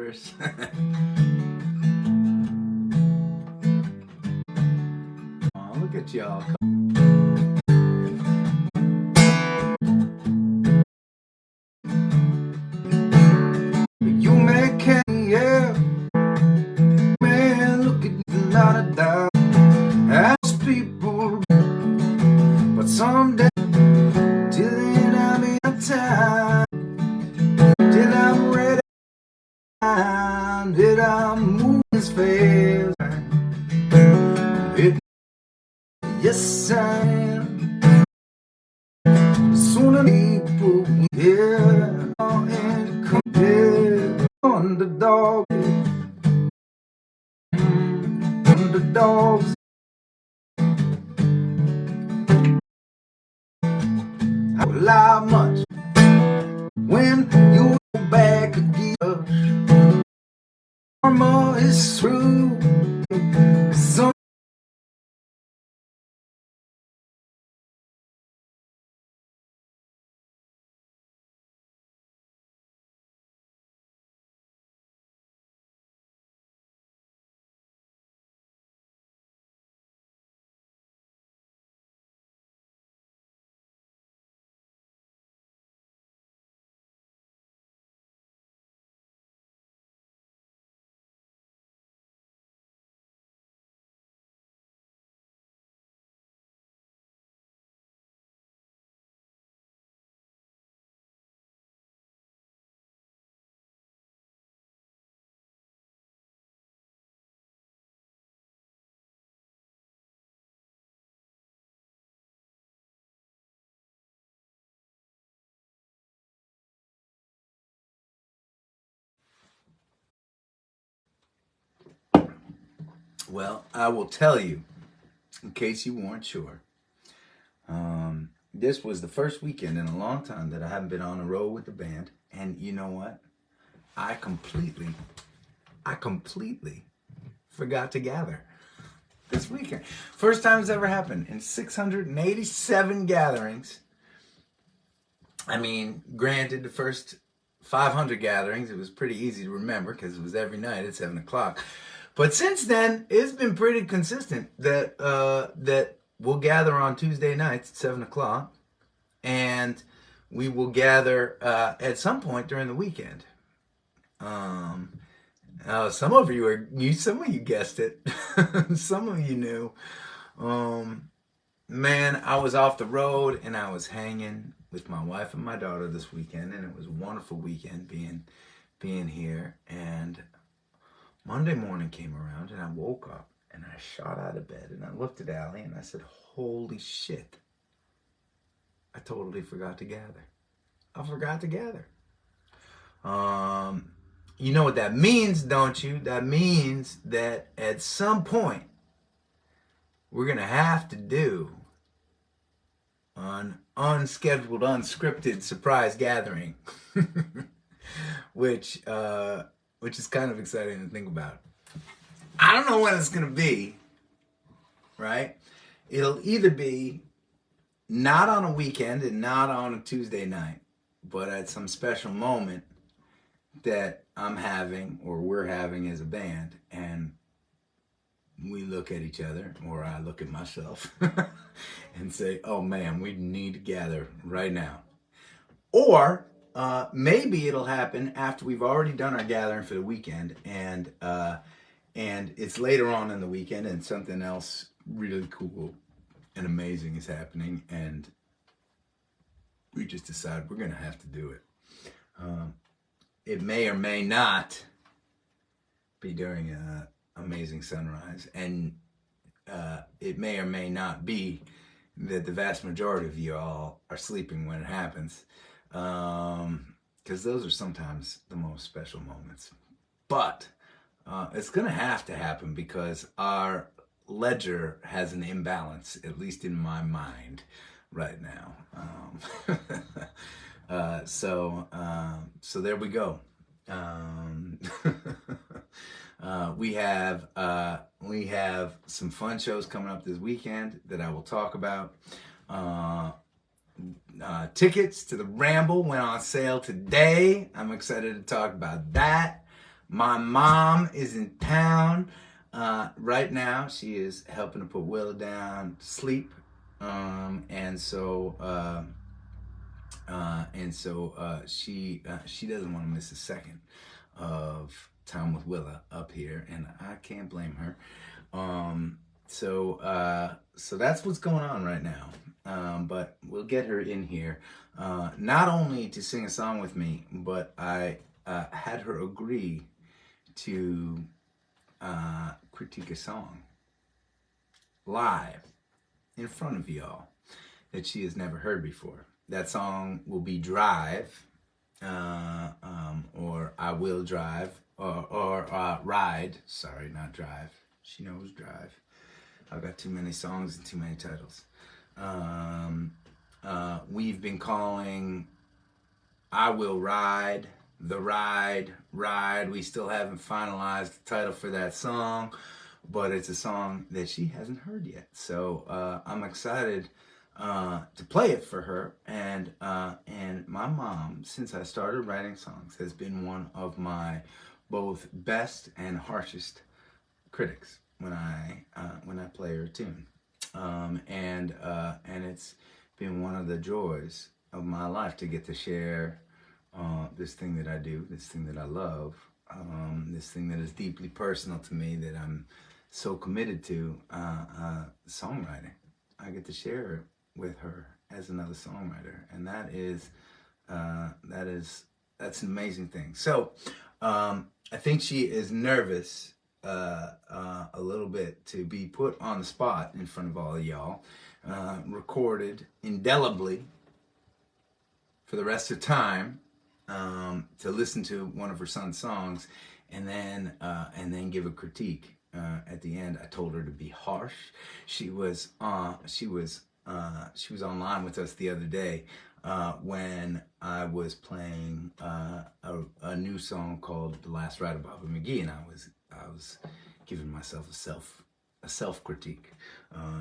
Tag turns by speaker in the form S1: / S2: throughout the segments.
S1: neighbors. Oh, look at y'all. You make candy, yeah. Man, look at you, not a doubt. Ask people, but someday, till then I'll be on time. Till I'm ready, till I'm moving as fast. Yes, I am. Sooner people hear and compare. Underdog, underdogs. I will lie much when you go back again. Karma is true. Some Well, I will tell you, in case you weren't sure, this was the first weekend in a long time that I haven't been on the road with the band. And you know what? I completely forgot to gather this weekend. First time it's ever happened in 687 gatherings. I mean, granted, the first 500 gatherings, it was pretty easy to remember because it was every night at 7 o'clock. But since then, it's been pretty consistent that that we'll gather on Tuesday nights at 7 o'clock, and we will gather at some point during the weekend. Some of you guessed it. Some of you knew. Man, I was off the road and I was hanging with my wife and my daughter this weekend, and it was a wonderful weekend being here. And Monday morning came around and I woke up and I shot out of bed and I looked at Allie and I said, holy shit, I totally forgot to gather. I forgot to gather. You know what that means, don't you? That means that at some point we're going to have to do an unscheduled, unscripted surprise gathering, which is kind of exciting to think about. I don't know when it's going to be, right? It'll either be not on a weekend and not on a Tuesday night, but at some special moment that I'm having or we're having as a band, and we look at each other, or I look at myself and say, oh man, we need to gather right now. Or maybe it'll happen after we've already done our gathering for the weekend, and it's later on in the weekend and something else really cool and amazing is happening, and we just decide we're going to have to do it. It may or may not be during an amazing sunrise, and it may or may not be that the vast majority of you all are sleeping when it happens, because those are sometimes the most special moments. But it's going to have to happen because our ledger has an imbalance, at least in my mind right now. So there we go. We have some fun shows coming up this weekend that I will talk about. Tickets to the Ramble went on sale today. I'm excited to talk about that. My mom is in town right now. She is helping to put Willa down to sleep, and so she doesn't want to miss a second of time with Willa up here, and I can't blame her. So that's what's going on right now. But we'll get her in here, not only to sing a song with me, but I had her agree to critique a song live in front of y'all that she has never heard before. That song will be Drive, or I Will Drive, or Ride. Sorry, not Drive. She knows Drive. I've got too many songs and too many titles. We've been calling I Will Ride, The Ride, Ride. We still haven't finalized the title for that song, but it's a song that she hasn't heard yet. So I'm excited to play it for her. And my mom, since I started writing songs, has been one of my both best and harshest critics when I play her a tune. And it's been one of the joys of my life to get to share this thing that I do, this thing that I love, this thing that is deeply personal to me, that I'm so committed to, songwriting. I get to share it with her as another songwriter, and that's an amazing thing. So I think she is nervous a little bit to be put on the spot in front of all of y'all, recorded indelibly for the rest of time, to listen to one of her son's songs, and then give a critique at the end. I told her to be harsh. She was online with us the other day when I was playing a new song called "The Last Ride of Bobby McGee," and I was giving myself a self critique.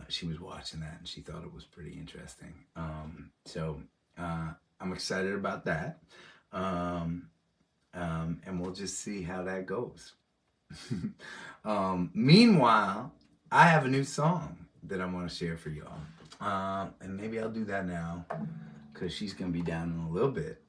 S1: She was watching that and she thought it was pretty interesting. So I'm excited about that. And we'll just see how that goes. Meanwhile, I have a new song that I want to share for y'all. And maybe I'll do that now because she's going to be down in a little bit.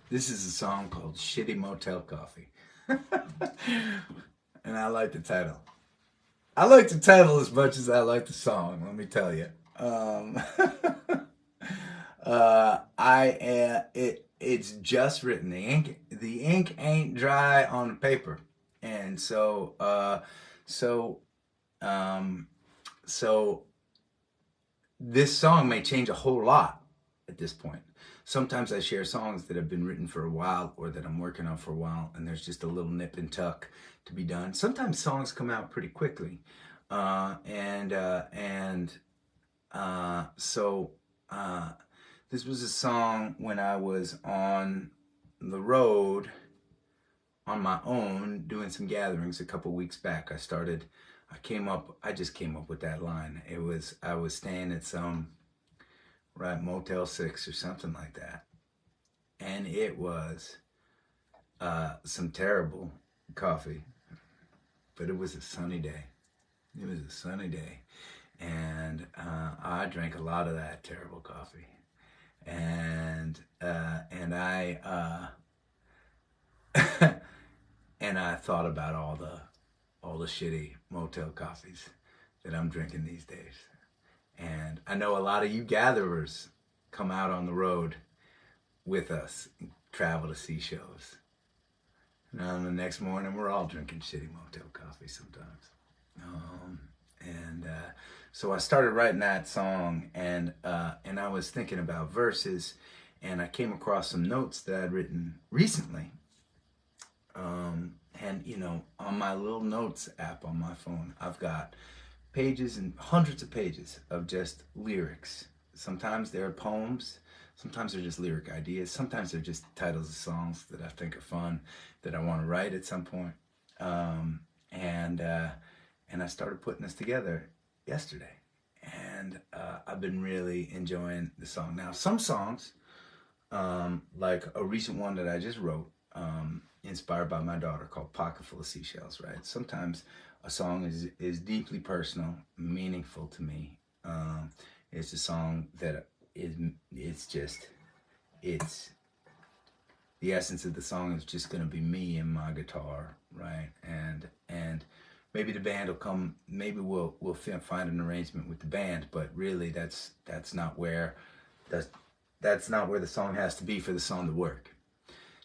S1: This is a song called Shitty Motel Coffee. And I like the title. I like the title as much as I like the song, let me tell you. It's just written. The ink ain't dry on the paper. And so this song may change a whole lot at this point. Sometimes I share songs that have been written for a while or that I'm working on for a while, and there's just a little nip and tuck to be done. Sometimes songs come out pretty quickly. So this was a song when I was on the road on my own doing some gatherings a couple weeks back. I just came up with that line. I was staying at some Motel 6 or something like that, and it was some terrible coffee, but it was a sunny day. It was a sunny day, and I drank a lot of that terrible coffee, and I and I thought about all the shitty motel coffees that I'm drinking these days. And I know a lot of you gatherers come out on the road with us, travel to see shows. And on the next morning, we're all drinking shitty motel coffee sometimes. So I started writing that song, and I was thinking about verses, and I came across some notes that I'd written recently. And on my little notes app on my phone, I've got pages and hundreds of pages of just lyrics. Sometimes they're poems, sometimes they're just lyric ideas, sometimes they're just titles of songs that I think are fun, that I want to write at some point. And I started putting this together yesterday, and I've been really enjoying the song. Now, some songs, like a recent one that I just wrote, inspired by my daughter, called "Pocket Full of Seashells." Right. Sometimes a song is deeply personal, meaningful to me. It's a song that it's the essence of the song is just going to be me and my guitar, right? And maybe the band will come. Maybe we'll find an arrangement with the band, but really that's not where that's not where the song has to be for the song to work.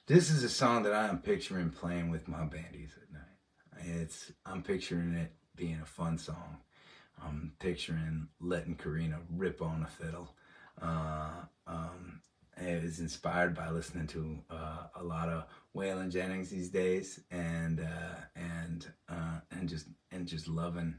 S1: This is a song that I am picturing playing with my bandies at night. I'm picturing it being a fun song. I'm picturing letting Karina rip on a fiddle. It was inspired by listening to a lot of Waylon Jennings these days, and just loving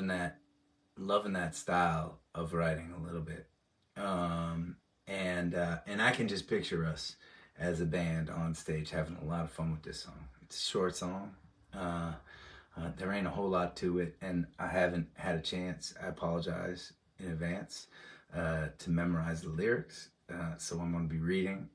S1: that style of writing a little bit. And I can just picture us as a band on stage having a lot of fun with this song. It's a short song. There ain't a whole lot to it, and I haven't had a chance, I apologize in advance, to memorize the lyrics. So I'm going to be reading,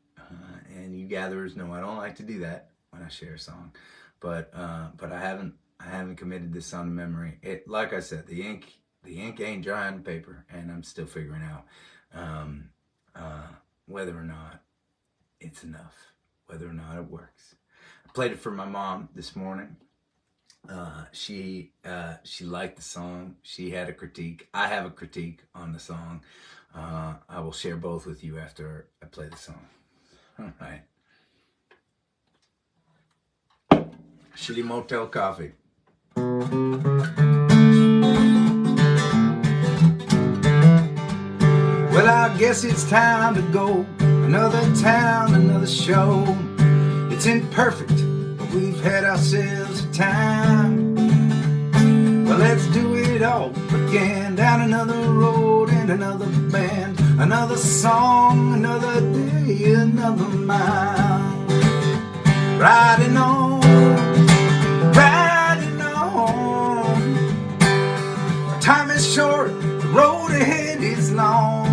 S1: and you gatherers know I don't like to do that when I share a song, but I haven't committed this song to memory. It, like I said, the ink ain't dry on the paper, and I'm still figuring out whether or not it's enough, whether or not it works. I played it for my mom this morning. She liked the song. She had a critique. I have a critique on the song. I will share both with you after I play the song. All right. Shitty Motel Coffee. Well, I guess it's time to go. Another town, another show. It's imperfect, but we've had ourselves a time. Well, let's do it all again. Down another road and another band. Another song, another day, another mile. Riding on, riding on. Our time is short, the road ahead is long.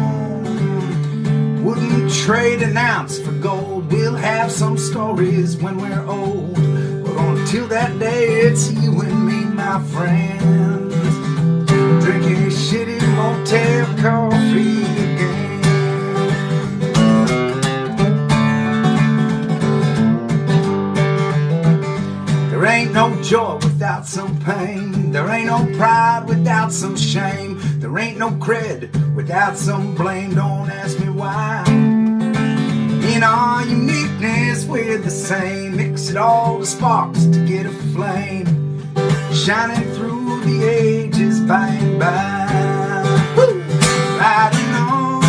S1: Wouldn't trade an ounce for gold. We'll have some stories when we're old. But until that day, it's you and me, my friends, drinking shitty motel coffee again. There ain't no joy without some pain. There ain't no pride without some shame. There ain't no cred without some blame. Don't ask me why. In our uniqueness, we're the same. Mix it all with sparks to get a flame, shining through the ages by and by. Woo! Riding on,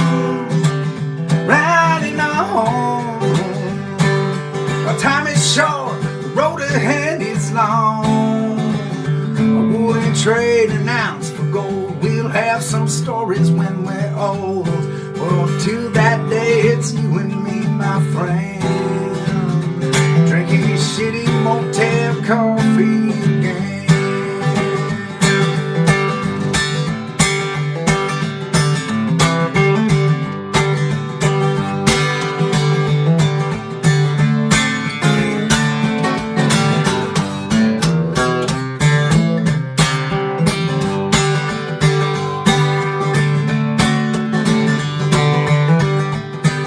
S1: riding on. Our time is short, the road ahead is long. I wouldn't trade an ounce for gold. We'll have some stories when we're old. But until that day, it's you and me, my friend, drinking shitty motel coffee again.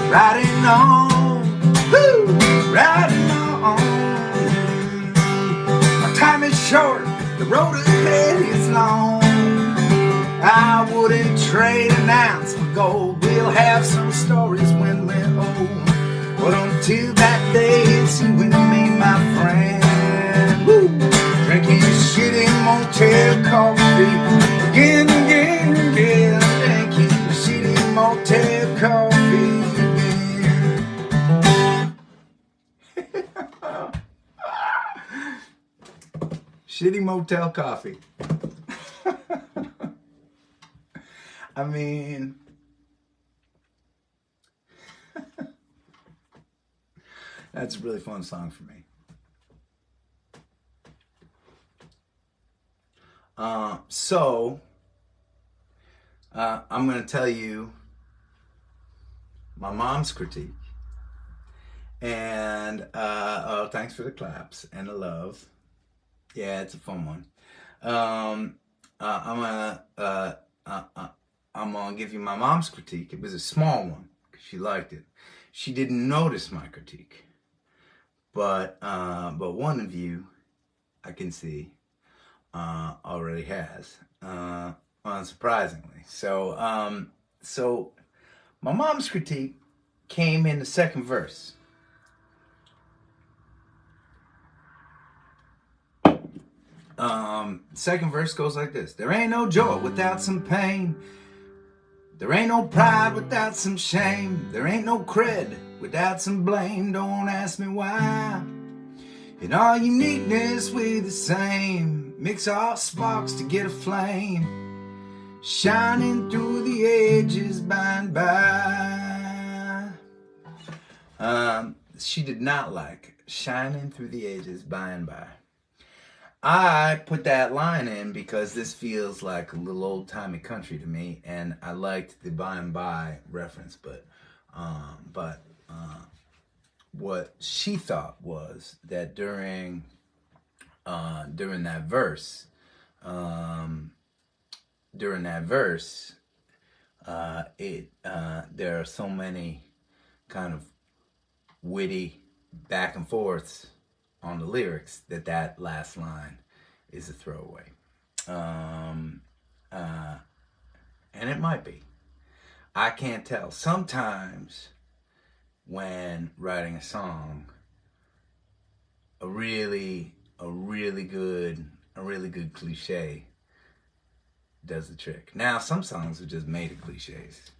S1: Riding on, woo, riding on. Our time is short, the road ahead is long. I wouldn't trade an ounce for gold. We'll have some stories when we're old. But until that day, it's you and me, my friend, woo, drinking shitty motel coffee again, again, again. Drinking shitty motel coffee. Shitty motel coffee. I mean, that's a really fun song for me. So I'm going to tell you my mom's critique. And oh, thanks for the claps and the love. Yeah, it's a fun one. I'm gonna give you my mom's critique. It was a small one because she liked it. She didn't notice my critique, but one of you, I can see, already has, unsurprisingly. So my mom's critique came in the second verse. Second verse goes like this. There ain't no joy without some pain. There ain't no pride without some shame. There ain't no cred without some blame. Don't ask me why. In all uniqueness we the same. Mix our sparks to get a flame, shining through the ages by and by. She did not like shining through the ages by and by. I put that line in because this feels like a little old-timey country to me, and I liked the by and by reference, but what she thought was that during that verse, there are so many kind of witty back and forths on the lyrics that last line is a throwaway. And it might be. I can't tell. Sometimes when writing a song, a really good cliche does the trick. Now, some songs are just made of cliches.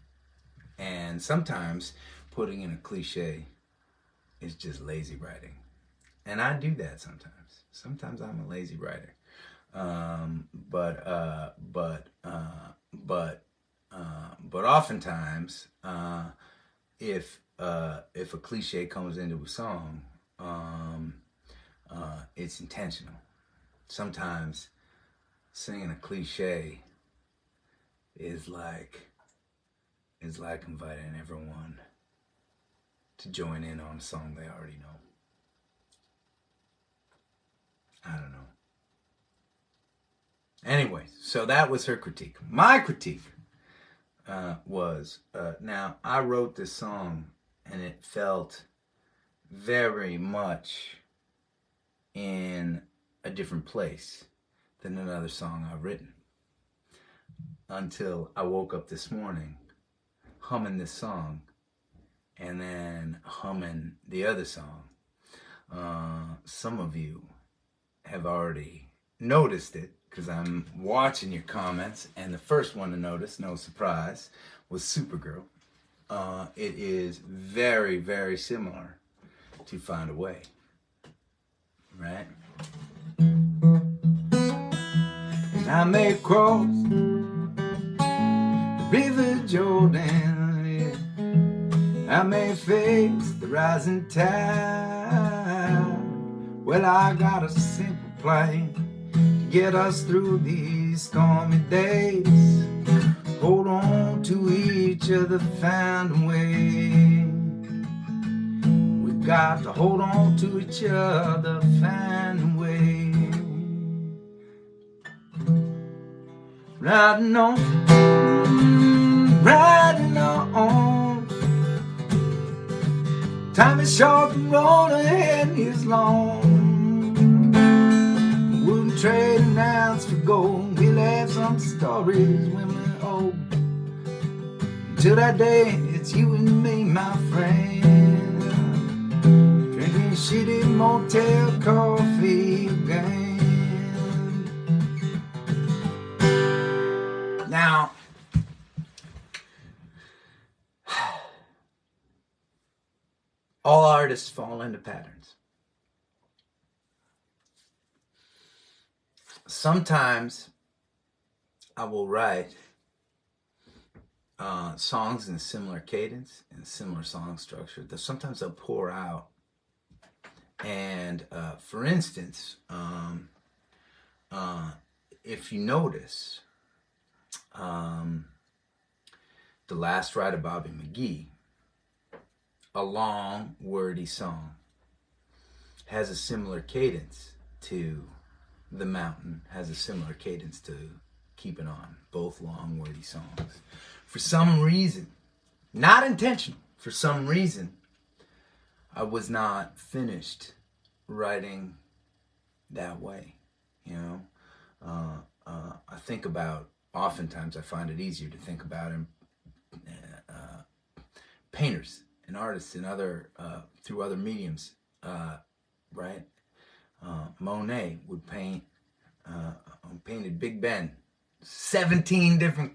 S1: And sometimes putting in a cliche is just lazy writing. And I do that sometimes. Sometimes I'm a lazy writer. But oftentimes, if a cliche comes into a song, it's intentional. Sometimes singing a cliche is like inviting everyone to join in on a song they already know. I don't know. Anyway, so that was her critique. My critique was, now I wrote this song and it felt very much in a different place than another song I've written. Until I woke up this morning humming this song and then humming the other song. Some of you have already noticed it because I'm watching your comments, and the first one to notice, no surprise, was Supergirl. It is very, very similar to Find a Way, right? And I may cross the River Jordan, yeah. I may face the rising tide. Well, I got a simple plan to get us through these stormy days. Hold on to each other, find a way. We've got to hold on to each other, find a way. Riding on, riding on. Time is short, the road ahead is long. Wouldn't trade an ounce for gold. We'll have some stories when we're old. Until that day, it's you and me, my friend, drinking shitty motel coffee again. Now, all artists fall into patterns. Sometimes I will write songs in a similar cadence and similar song structure. Sometimes they'll pour out. And for instance, if you notice, The Last Ride of Bobby McGee, a long, wordy song, has a similar cadence to The Mountain, has a similar cadence to Keep It On, both long, wordy songs. For some reason, not intentional, for some reason, I was not finished writing that way, you know. I think about, oftentimes I find it easier to think about painters and artists and other through other mediums, right? Monet would painted Big Ben 17 different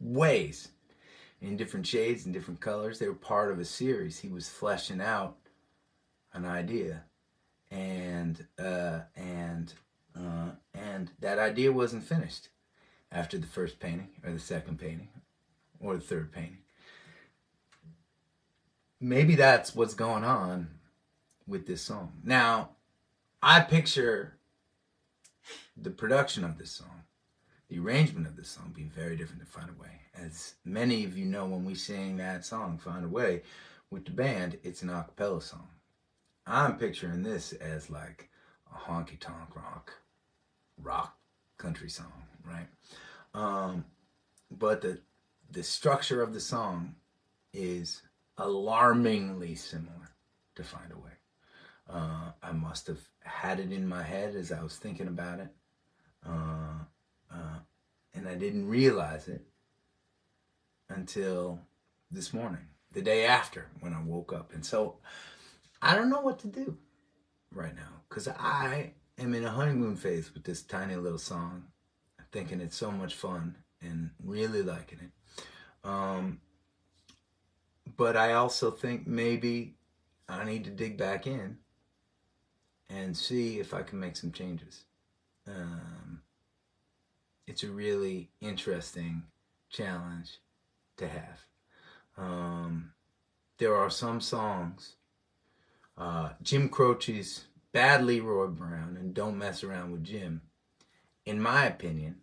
S1: ways, in different shades and different colors. They were part of a series. He was fleshing out an idea, and that idea wasn't finished after the first painting or the second painting or the third painting. Maybe that's what's going on with this song. Now, I picture the production of this song, the arrangement of this song being very different than Find a Way. As many of you know, when we sing that song, Find a Way, with the band, it's an a cappella song. I'm picturing this as like a honky-tonk rock country song, right? But the structure of the song is alarmingly similar to Find a Way. I must have had it in my head as I was thinking about it, and I didn't realize it until this morning, the day after, when I woke up. And so I don't know what to do right now, because I am in a honeymoon phase with this tiny little song, thinking it's so much fun and really liking it. But I also think maybe I need to dig back in and see if I can make some changes. It's a really interesting challenge to have. There are some songs, Jim Croce's Bad Leroy Brown and Don't Mess Around with Jim, in my opinion,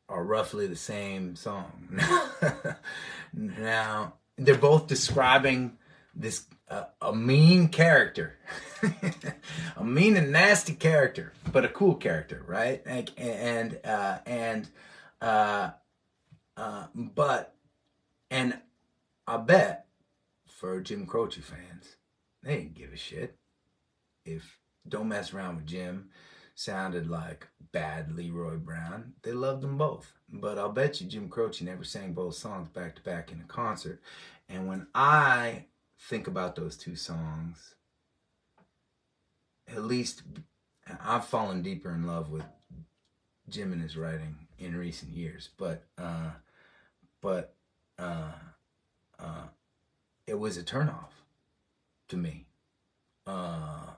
S1: are roughly the same song. Now, they're both describing this a mean character, a mean and nasty character, but a cool character, right? And I bet for Jim Croce fans, they didn't give a shit if Don't Mess Around with Jim sounded like Bad Leroy Brown. They loved them both. But I'll bet you Jim Croce never sang both songs back to back in a concert. And when I think about those two songs, at least I've fallen deeper in love with Jim and his writing in recent years. But it was a turnoff to me, a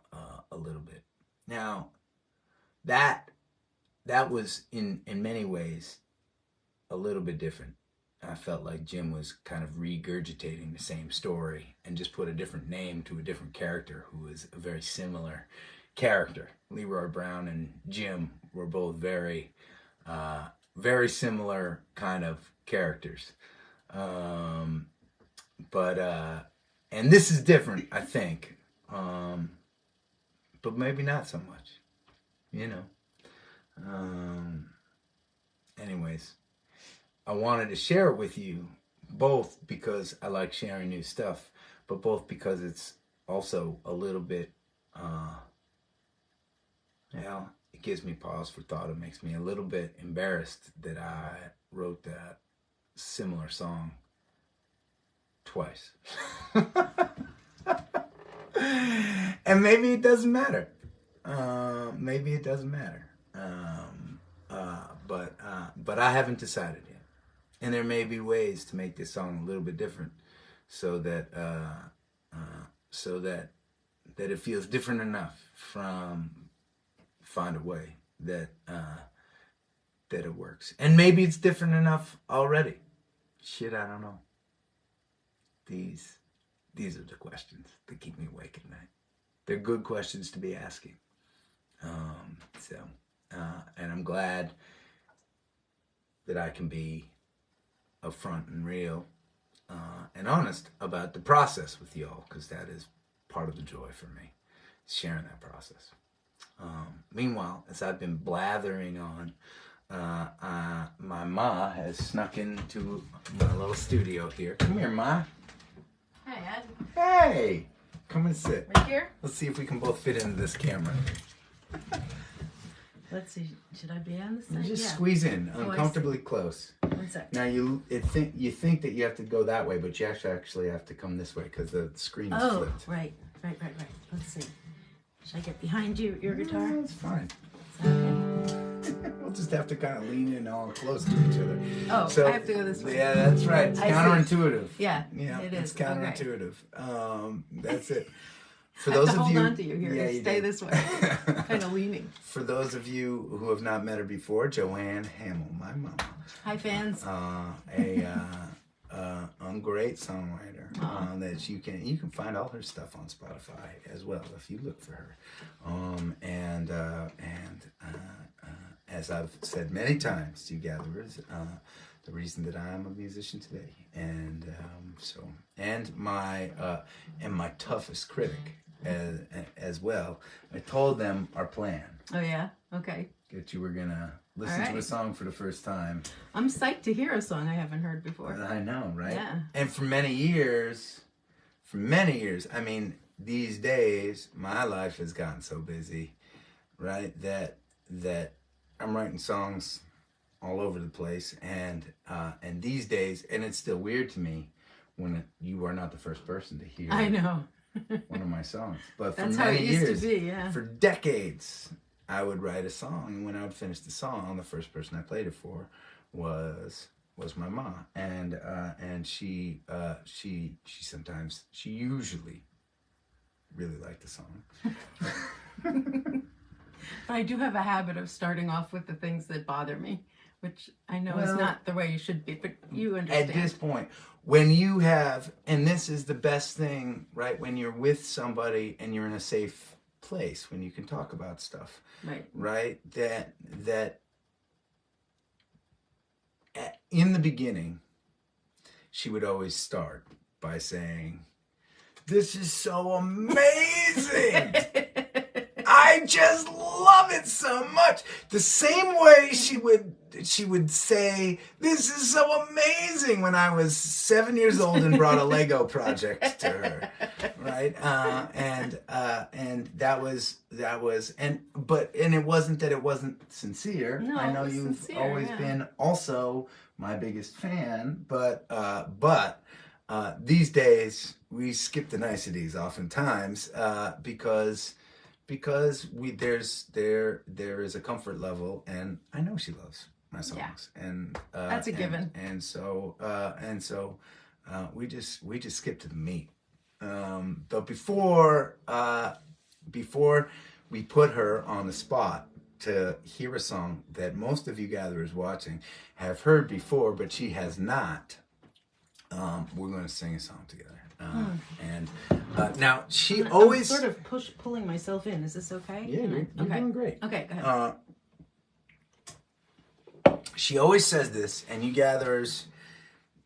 S1: little bit. Now, that was in many ways a little bit different. I felt like Jim was kind of regurgitating the same story and just put a different name to a different character who was a very similar character. Leroy Brown and Jim were both very similar kind of characters. And this is different, I think. But maybe not so much, you know. Anyways, I wanted to share it with you, both because I like sharing new stuff, but both because it's also a little bit, it gives me pause for thought. It makes me a little bit embarrassed that I wrote that similar song twice. And maybe it doesn't matter. Maybe it doesn't matter. But I haven't decided yet. And there may be ways to make this song a little bit different, so that it feels different enough from Find a Way that it works. And maybe it's different enough already. Shit, I don't know. These are the questions that keep me awake at night. They're good questions to be asking. And I'm glad that I can be upfront and real and honest about the process with y'all, because that is part of the joy for me, sharing that process. Meanwhile, as I've been blathering on, my ma has snuck into my little studio here. Come here, Ma.
S2: Hi, Ed.
S1: Hey! Come and sit.
S2: Right here?
S1: Let's see if we can both fit into this camera.
S2: Let's see. Should I be on this side?
S1: Just squeeze in uncomfortably close.
S2: 1 sec.
S1: Now you think that you have to go that way, but you actually have to come this way because the screen is flipped.
S2: Oh, right. Let's see. Should I get behind you, your guitar?
S1: No, it's fine.
S2: Okay.
S1: We'll just have to kind of lean in all close to each other.
S2: Oh, so I have to go this way.
S1: Yeah, that's right. It's counterintuitive.
S2: Yeah,
S1: it is. It's counterintuitive.
S2: Okay.
S1: That's it. For
S2: I have
S1: those
S2: to
S1: of
S2: hold
S1: you,
S2: on to you here.
S1: you
S2: Stay
S1: do.
S2: this way. Kind of leaning.
S1: For those of you who have not met her before, Joanne Hamill, my mama.
S2: Hi, fans.
S1: A great songwriter that you can find all her stuff on Spotify as well if you look for her. As I've said many times to you gatherers, the reason that I am a musician today, and my toughest critic as well. I told them our plan.
S2: Oh yeah. Okay.
S1: That you were gonna listen to a song for the first time.
S2: I'm psyched to hear a song I haven't heard before.
S1: I know, right?
S2: Yeah.
S1: And for many years, I mean, these days, my life has gotten so busy, right? That I'm writing songs all over the place, and these days, and it's still weird to me when you are not the first person to hear.
S2: I know.
S1: One of my songs, but for
S2: That's how it
S1: many
S2: used
S1: years,
S2: to be. Yeah.
S1: for decades, I would write a song, and when I would finish the song, the first person I played it for was my mom, and she usually really liked the song.
S2: But I do have a habit of starting off with the things that bother me, which I know is not the way you should be, but you understand.
S1: At this point, when you have, and this is the best thing, right? When you're with somebody and you're in a safe place, when you can talk about stuff, right? That in the beginning, she would always start by saying, "This is so amazing." I just love it so much. The same way she would say, "This is so amazing," when I was 7 years old and brought a Lego project to her, right? And that was, and it wasn't that it wasn't sincere.
S2: No,
S1: I know
S2: it was
S1: you've
S2: sincere,
S1: always been also my biggest fan, but these days we skip the niceties oftentimes because there is a comfort level, and I know she loves my songs, and
S2: that's a given.
S1: And so we just skip to the meat. But before we put her on the spot to hear a song that most of you gatherers watching have heard before, but she has not, we're going to sing a song together. And now I'm
S2: sort of pulling myself in. Is this okay?
S1: Yeah, you're doing great.
S2: Okay, go ahead.
S1: She always says this, and you gatherers,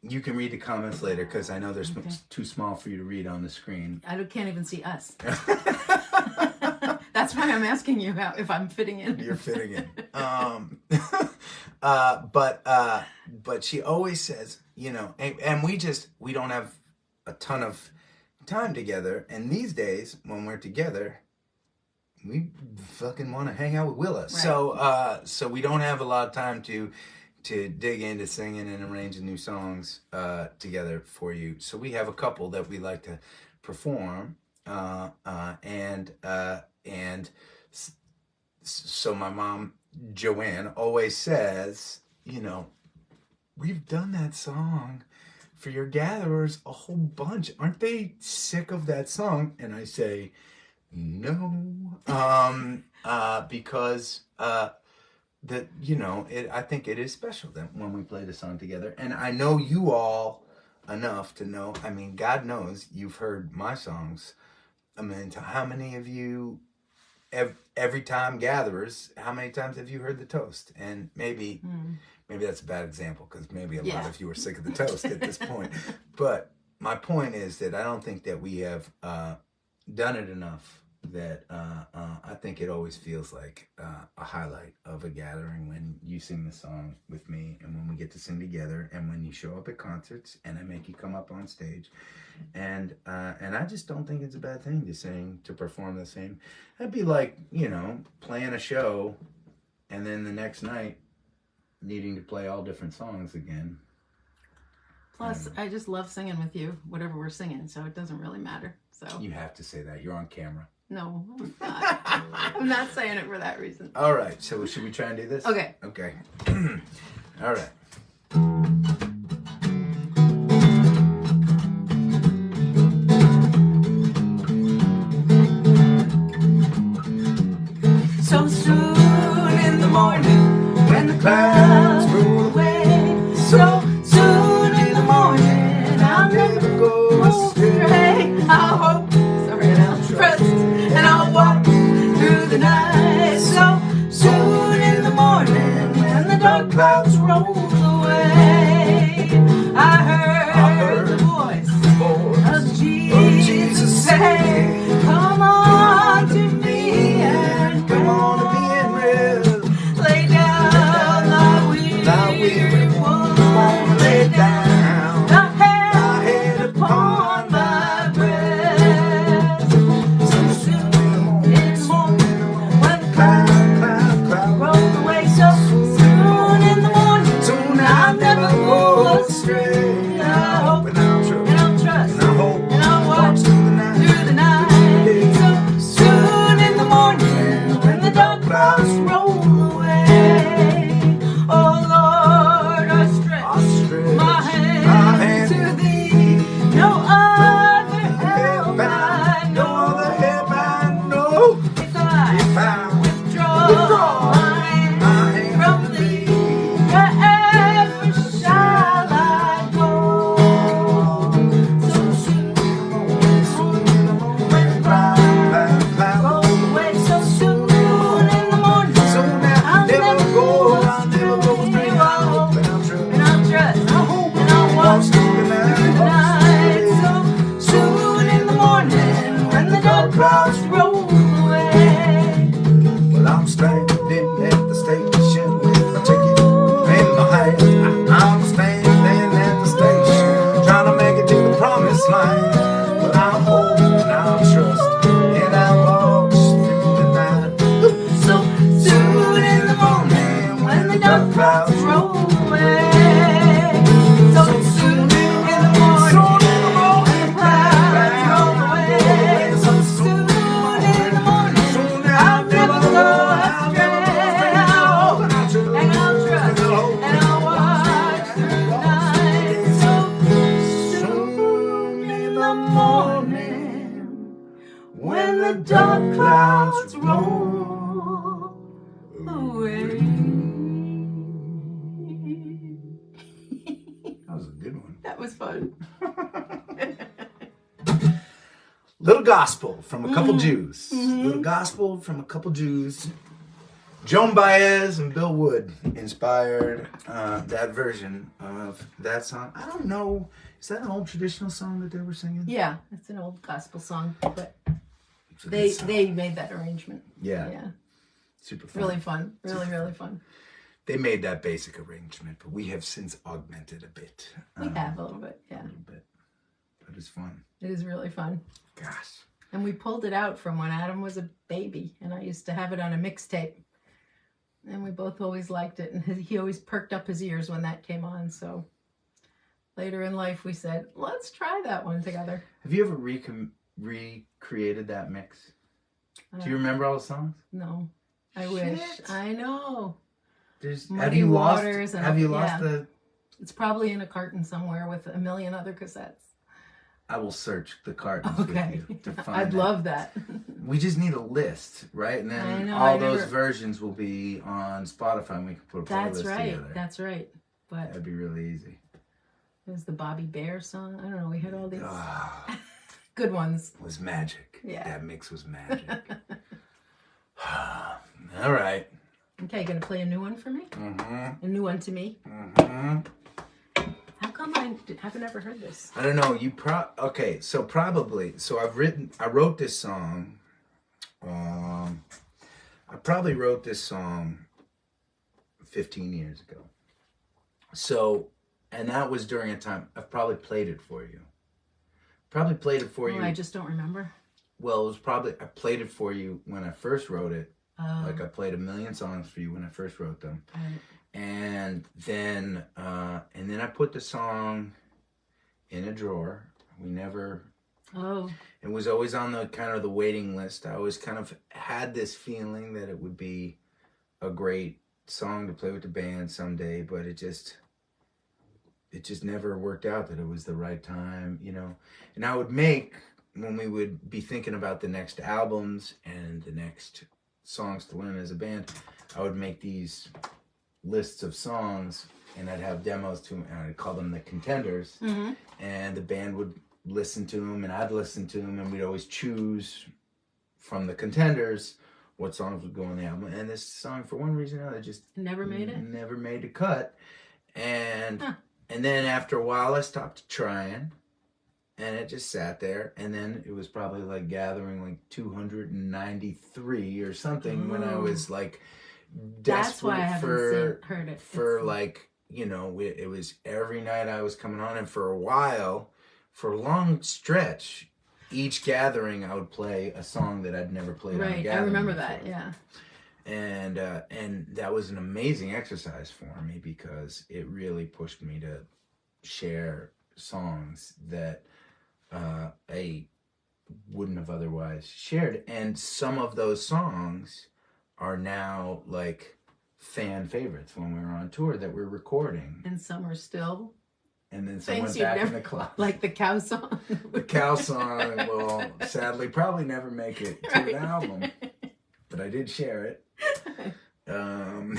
S1: you can read the comments later because I know they're too small for you to read on the screen.
S2: I can't even see us. That's why I'm asking you if I'm fitting in.
S1: You're fitting in. But she always says, and we don't have a ton of time together, and these days when we're together, we fucking want to hang out with Willa. Right. So we don't have a lot of time to dig into singing and arranging new songs together for you. So we have a couple that we like to perform, and so my mom Joanne always says, we've done that song for your gatherers a whole bunch. Aren't they sick of that song? And I say, no, because I think it is special that when we play the song together. And I know you all enough to know, I mean, God knows you've heard my songs. I mean, how many of you every time gatherers, how many times have you heard the toast? And maybe that's a bad example because maybe a lot of you are sick of the toast at this point. But my point is that I don't think that we have done it enough. That I think it always feels like a highlight of a gathering when you sing the song with me and when we get to sing together and when you show up at concerts and I make you come up on stage and I just don't think it's a bad thing to sing, to perform the same. That'd be like, playing a show and then the next night needing to play all different songs again.
S2: Plus, I just love singing with you, whatever we're singing, so it doesn't really matter. So
S1: you have to say that. You're on camera.
S2: No, I'm not. I'm not saying it for that reason.
S1: All right, so should we try and do this?
S2: Okay.
S1: Okay. All right.
S2: So soon in the morning, when the clouds roll away, so soon in the morning, I'll never go astray. I'll hope, and I'll trust, and I'll walk through the night. So soon in the morning, when the dark clouds roll away, I heard the voice of Jesus say, come on to me and
S1: Come on to me and rest.
S2: lay down thy weary one, lay down thy head upon my breast. So soon in the morning, when the clouds roll away, so soon in the morning,
S1: Soon
S2: I'll never go astray. I hope
S1: and I'll trust,
S2: and I'll trust,
S1: and I hope,
S2: and I'll
S1: walk
S2: watch
S1: through the night.
S2: through the night. So soon in the morning, when the dark clouds roll away, oh Lord, I stretch my hand to thee. No other help I
S1: No other help I know.
S2: if I withdraw my hand from thee, wherever shall I go? So soon when the clouds roll away, so soon in the morning,
S1: Soon I'll never go astray. I'll hope and I'll trust,
S2: and I'll trust,
S1: I hope
S2: and I'll watch
S1: through the
S2: through the night. So soon in the morning, when the dark clouds roll away.
S1: Well, I'm standing at the station with my ticket in my hand. I'm standing at the station, trying to make it to the promised land. Well, I'll hope and I'll trust, and I'll walk through the night.
S2: So soon in the morning, when the dark clouds roll away. So soon in the morning, when the clouds roll away. So soon in the morning, I'll never go astray. I'll hope and I'll trust, and I'll watch through the night. So soon in the morning, when the dark clouds roll away.
S1: That was a good one.
S2: That was fun.
S1: Little gospel from a couple Jews. Little gospel from a couple Jews. Joan Baez and Bill Wood inspired that version of that song. I don't know. Is that an old traditional song that they were singing?
S2: Yeah, it's an old gospel song, but
S1: It's a good song.
S2: they made that arrangement.
S1: Yeah.
S2: Yeah,
S1: Super fun.
S2: really fun. Really fun.
S1: They made that basic arrangement, but we have since augmented a bit.
S2: We have a little bit, yeah.
S1: A little bit. But it's fun.
S2: It is really fun.
S1: Gosh.
S2: And we pulled it out from when Adam was a baby, and I used to have it on a mixtape. And we both always liked it, and he always perked up his ears when that came on. So later in life, we said, let's try that one together.
S1: Have you ever recreated that mix? Do you remember all the songs?
S2: No, I
S1: Shit.
S2: wish. I know.
S1: Have
S2: Muddy
S1: you lost?
S2: Waters and
S1: Have you
S2: yeah.
S1: lost the?
S2: It's probably in a carton somewhere with a million other cassettes.
S1: I will search the cartons
S2: Okay.
S1: with you to find.
S2: I'd love that.
S1: We just need a list, right? And
S2: I
S1: then
S2: know,
S1: all
S2: I
S1: those
S2: never-
S1: versions will be on Spotify, and we can put a playlist
S2: That's right.
S1: together.
S2: That's right. But
S1: That'd be really easy.
S2: there's the Bobby Bear song. I don't know. We had all these
S1: Ah,
S2: good ones.
S1: it was magic.
S2: Yeah.
S1: That mix was magic. All right.
S2: Okay, gonna play a new one for me?
S1: Mm-hmm.
S2: A new one to me?
S1: Mm-hmm.
S2: How come I haven't ever heard this?
S1: I don't know. Okay, so probably. So I wrote this song. I probably wrote this song 15 years ago. So, and that was during a time, I've probably played it for you. Probably played it for you.
S2: I just don't remember.
S1: Well, it was probably, I played it for you when I first wrote it.
S2: Oh.
S1: Like I played 1,000,000 songs for you when I first wrote them.
S2: Right.
S1: And then I put the song in a drawer. We never...
S2: Oh.
S1: It was always on the kind of the waiting list. I always kind of had this feeling that it would be a great song to play with the band someday, but it just never worked out that it was the right time, you know. And I would make, when we would be thinking about the next albums and the next songs to learn as a band, I would make these lists of songs and I'd have demos to them, and I'd call them the contenders.
S2: Mm-hmm.
S1: And the band would listen to them and I'd listen to them, and we'd always choose from the contenders what songs would go on the album. And this song, for one reason or another, just
S2: never made it.
S1: Never made the cut. And and then after a while, I stopped trying, and it just sat there. And then it was probably like gathering like 293 or something when I was like
S2: That's why I
S1: desperate
S2: haven't heard it.
S1: for like, you know, it was every night I was coming on, and for a while, for a long stretch, each gathering I would play a song that I'd never played on a
S2: Right,
S1: gathering
S2: I remember
S1: before.
S2: that, yeah.
S1: And that was an amazing exercise for me because it really pushed me to share songs that I wouldn't have otherwise shared. And some of those songs are now like fan favorites when we were on tour that we're recording.
S2: And some are still
S1: And then some
S2: things
S1: went
S2: you'd
S1: back in
S2: never,
S1: the closet.
S2: like the cow song.
S1: The cow song will sadly probably never make it to an album, but I did share it.
S2: I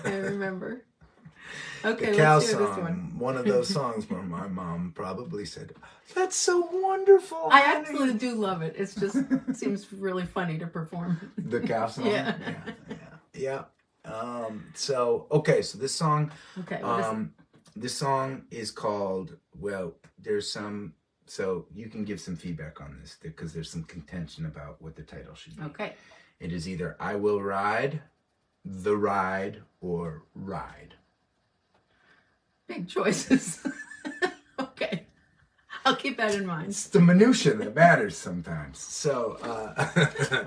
S2: remember. Okay,
S1: The cow
S2: let's hear this
S1: song, one of those songs where my mom probably said, "That's so wonderful."
S2: I
S1: honey."
S2: absolutely do love it. It's just it seems really funny to perform.
S1: The cow song.
S2: Yeah.
S1: Yeah. So okay, so this song.
S2: Okay. What is it?
S1: This song is called. Well, there's some. So you can give some feedback on this because there's some contention about what the title should be.
S2: Okay.
S1: It is either "I Will Ride," "The Ride," or "Ride."
S2: Big choices. Okay. I'll keep that in mind.
S1: It's the minutia that matters sometimes. So,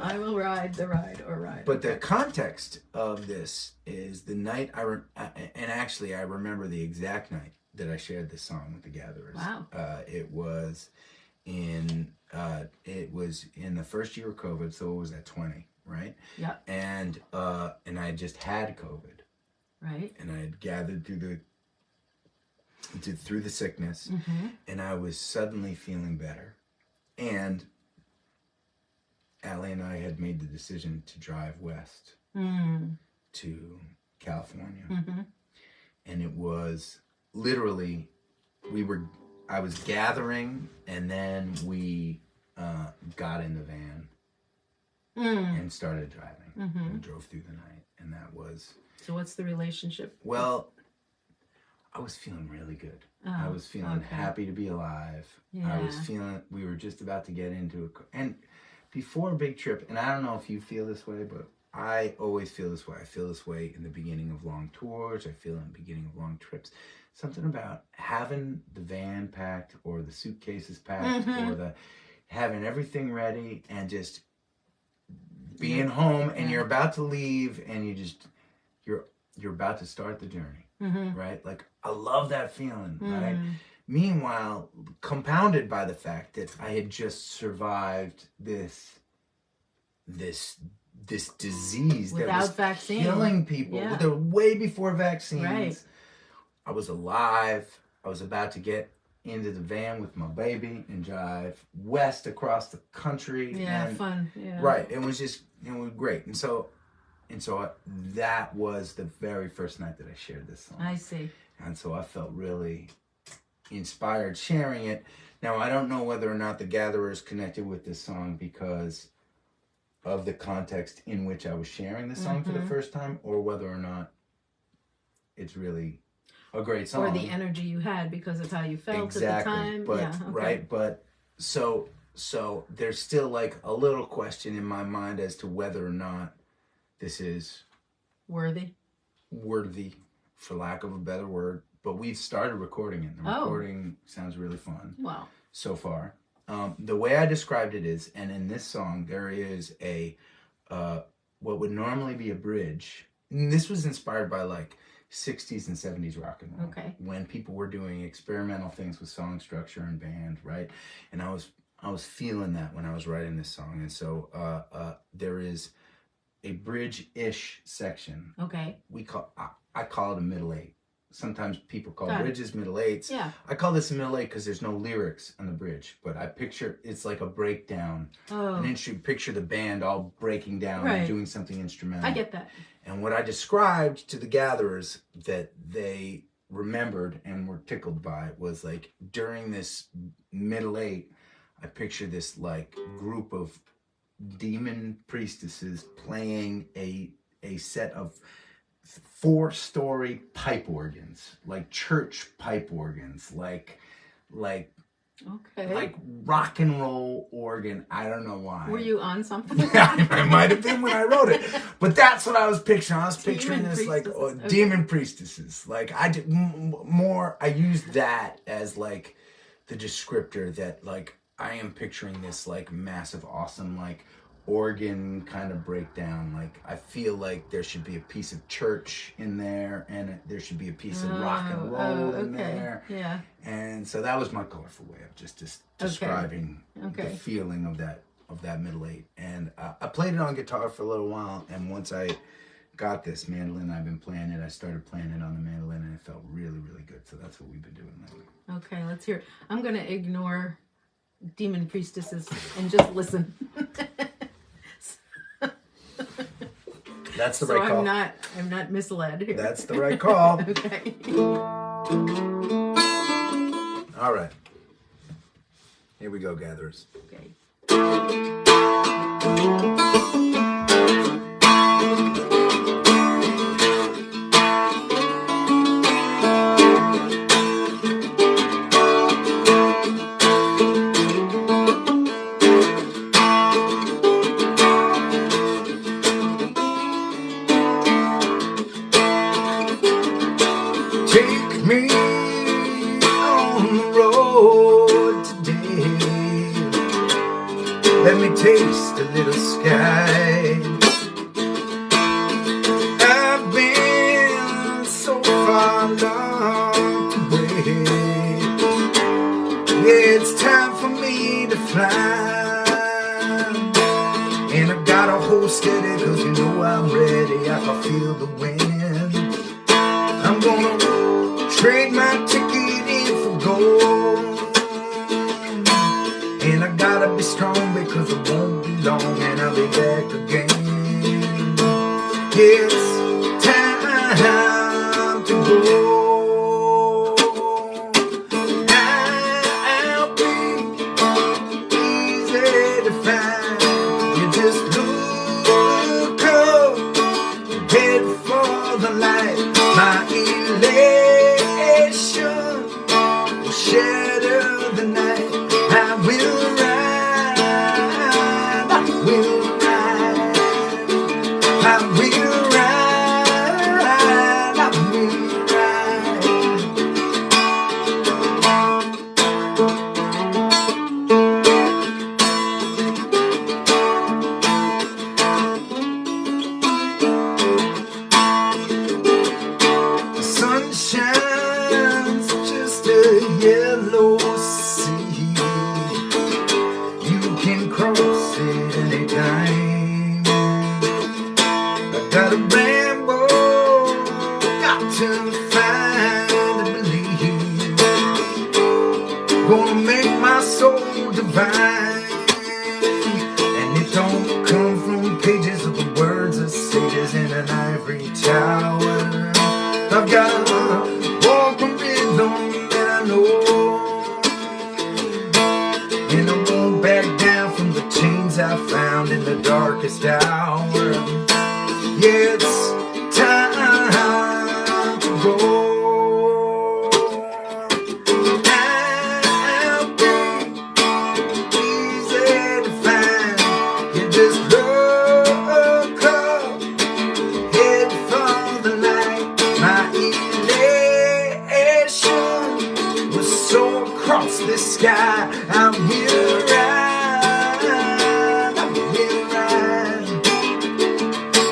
S2: I will ride the ride or ride.
S1: but the context of this is the night and actually I remember the exact night that I shared this song with the Gatherers.
S2: Wow.
S1: It was in the first year of COVID, so it was at 20, right?
S2: Yeah.
S1: And I just had COVID.
S2: Right.
S1: And I had gathered through the sickness, and I was suddenly feeling better. And Allie and I had made the decision to drive west to California. And it was literally, I was gathering, and then we got in the van and started driving and drove through the night. And that was...
S2: So what's the relationship?
S1: Well, I was feeling really good. I was feeling happy to be alive.
S2: Yeah.
S1: I was feeling, we were just about to get into it. And before a big trip, and I don't know if you feel this way, but I always feel this way. I feel this way in the beginning of long tours. I feel in the beginning of long trips. Something about having the van packed or the suitcases packed or having everything ready and just being home and you're about to leave and you're about to start the journey. Right? Like, I love that feeling, right? Meanwhile, compounded by the fact that I had just survived this disease
S2: Without
S1: that was
S2: vaccine.
S1: killing people.
S2: Yeah.
S1: Way before vaccines.
S2: Right.
S1: I was alive. I was about to get into the van with my baby and drive west across the country.
S2: Yeah,
S1: and,
S2: fun. Yeah.
S1: Right. It was great. And so that was the very first night that I shared this song.
S2: I see.
S1: And so I felt really inspired sharing it. Now, I don't know whether or not the Gatherers connected with this song because of the context in which I was sharing the song for the first time, or whether or not it's really a great song.
S2: Or the energy you had because of how you felt at the time.
S1: But,
S2: yeah, okay.
S1: Right, but so there's still like a little question in my mind as to whether or not this is
S2: worthy,
S1: for lack of a better word. But we've started recording it. The recording sounds really fun.
S2: Wow.
S1: So far. The way I described it is, and in this song, there is a, what would normally be a bridge. And this was inspired by like 60s and 70s rock and roll.
S2: Okay.
S1: When people were doing experimental things with song structure and band, right? And I was feeling that when I was writing this song. And so there is a bridge-ish section.
S2: Okay.
S1: I call it a middle eight. Sometimes people call bridges middle eights.
S2: Yeah.
S1: I call this a middle eight because there's no lyrics on the bridge, but I picture it's like a breakdown. Picture the band all breaking down and doing something instrumental.
S2: I get that.
S1: And what I described to the gatherers that they remembered and were tickled by was like during this middle eight, I picture this like group of demon priestesses playing a set of 4-story pipe organs, like church pipe organs, like rock and roll organ. I don't know why.
S2: Were you on something?
S1: I might have been when I wrote it, but that's what I was picturing. I was picturing this like demon priestesses. Like I did more. I used that as like the descriptor that like I am picturing this like massive, awesome like organ kind of breakdown. Like I feel like there should be a piece of church in there, and there should be a piece of rock and roll in there.
S2: Yeah.
S1: And so that was my colorful way of just describing the feeling of that middle eight. And I played it on guitar for a little while, and once I got this mandolin, I've been playing it. I started playing it on the mandolin, and it felt really, really good. So that's what we've been doing lately.
S2: Okay, let's hear. I'm gonna ignore demon priestesses and just listen.
S1: That's the right call.
S2: I'm not misled here.
S1: That's the right call.
S2: Okay.
S1: All right. Here we go, gatherers.
S2: Okay.
S1: Take me on the road today. Let me taste a little sky. I've been so far along the way. Yeah, it's time for me to fly. And I gotta hold steady, cause you know I'm ready. I can feel the wind. I'm gonna trade my ticket in for gold. And I gotta be strong because it won't be long and I'll be back again. It's time to go. I'll be easy to find. You just look up, head for the light. My elation will shatter the night. I will ride, I will ride, I will ride, I will The sun shines just a yellow sea. You can cross it anytime. I gotta ramble, got to find and believe. Gonna make my soul divine. And it don't come from pages of the words of sages in an ivory tower. I've got a walking rhythm that I know. And I won't back down from the chains I found in the darkest sky. I'm here right. I'm here right.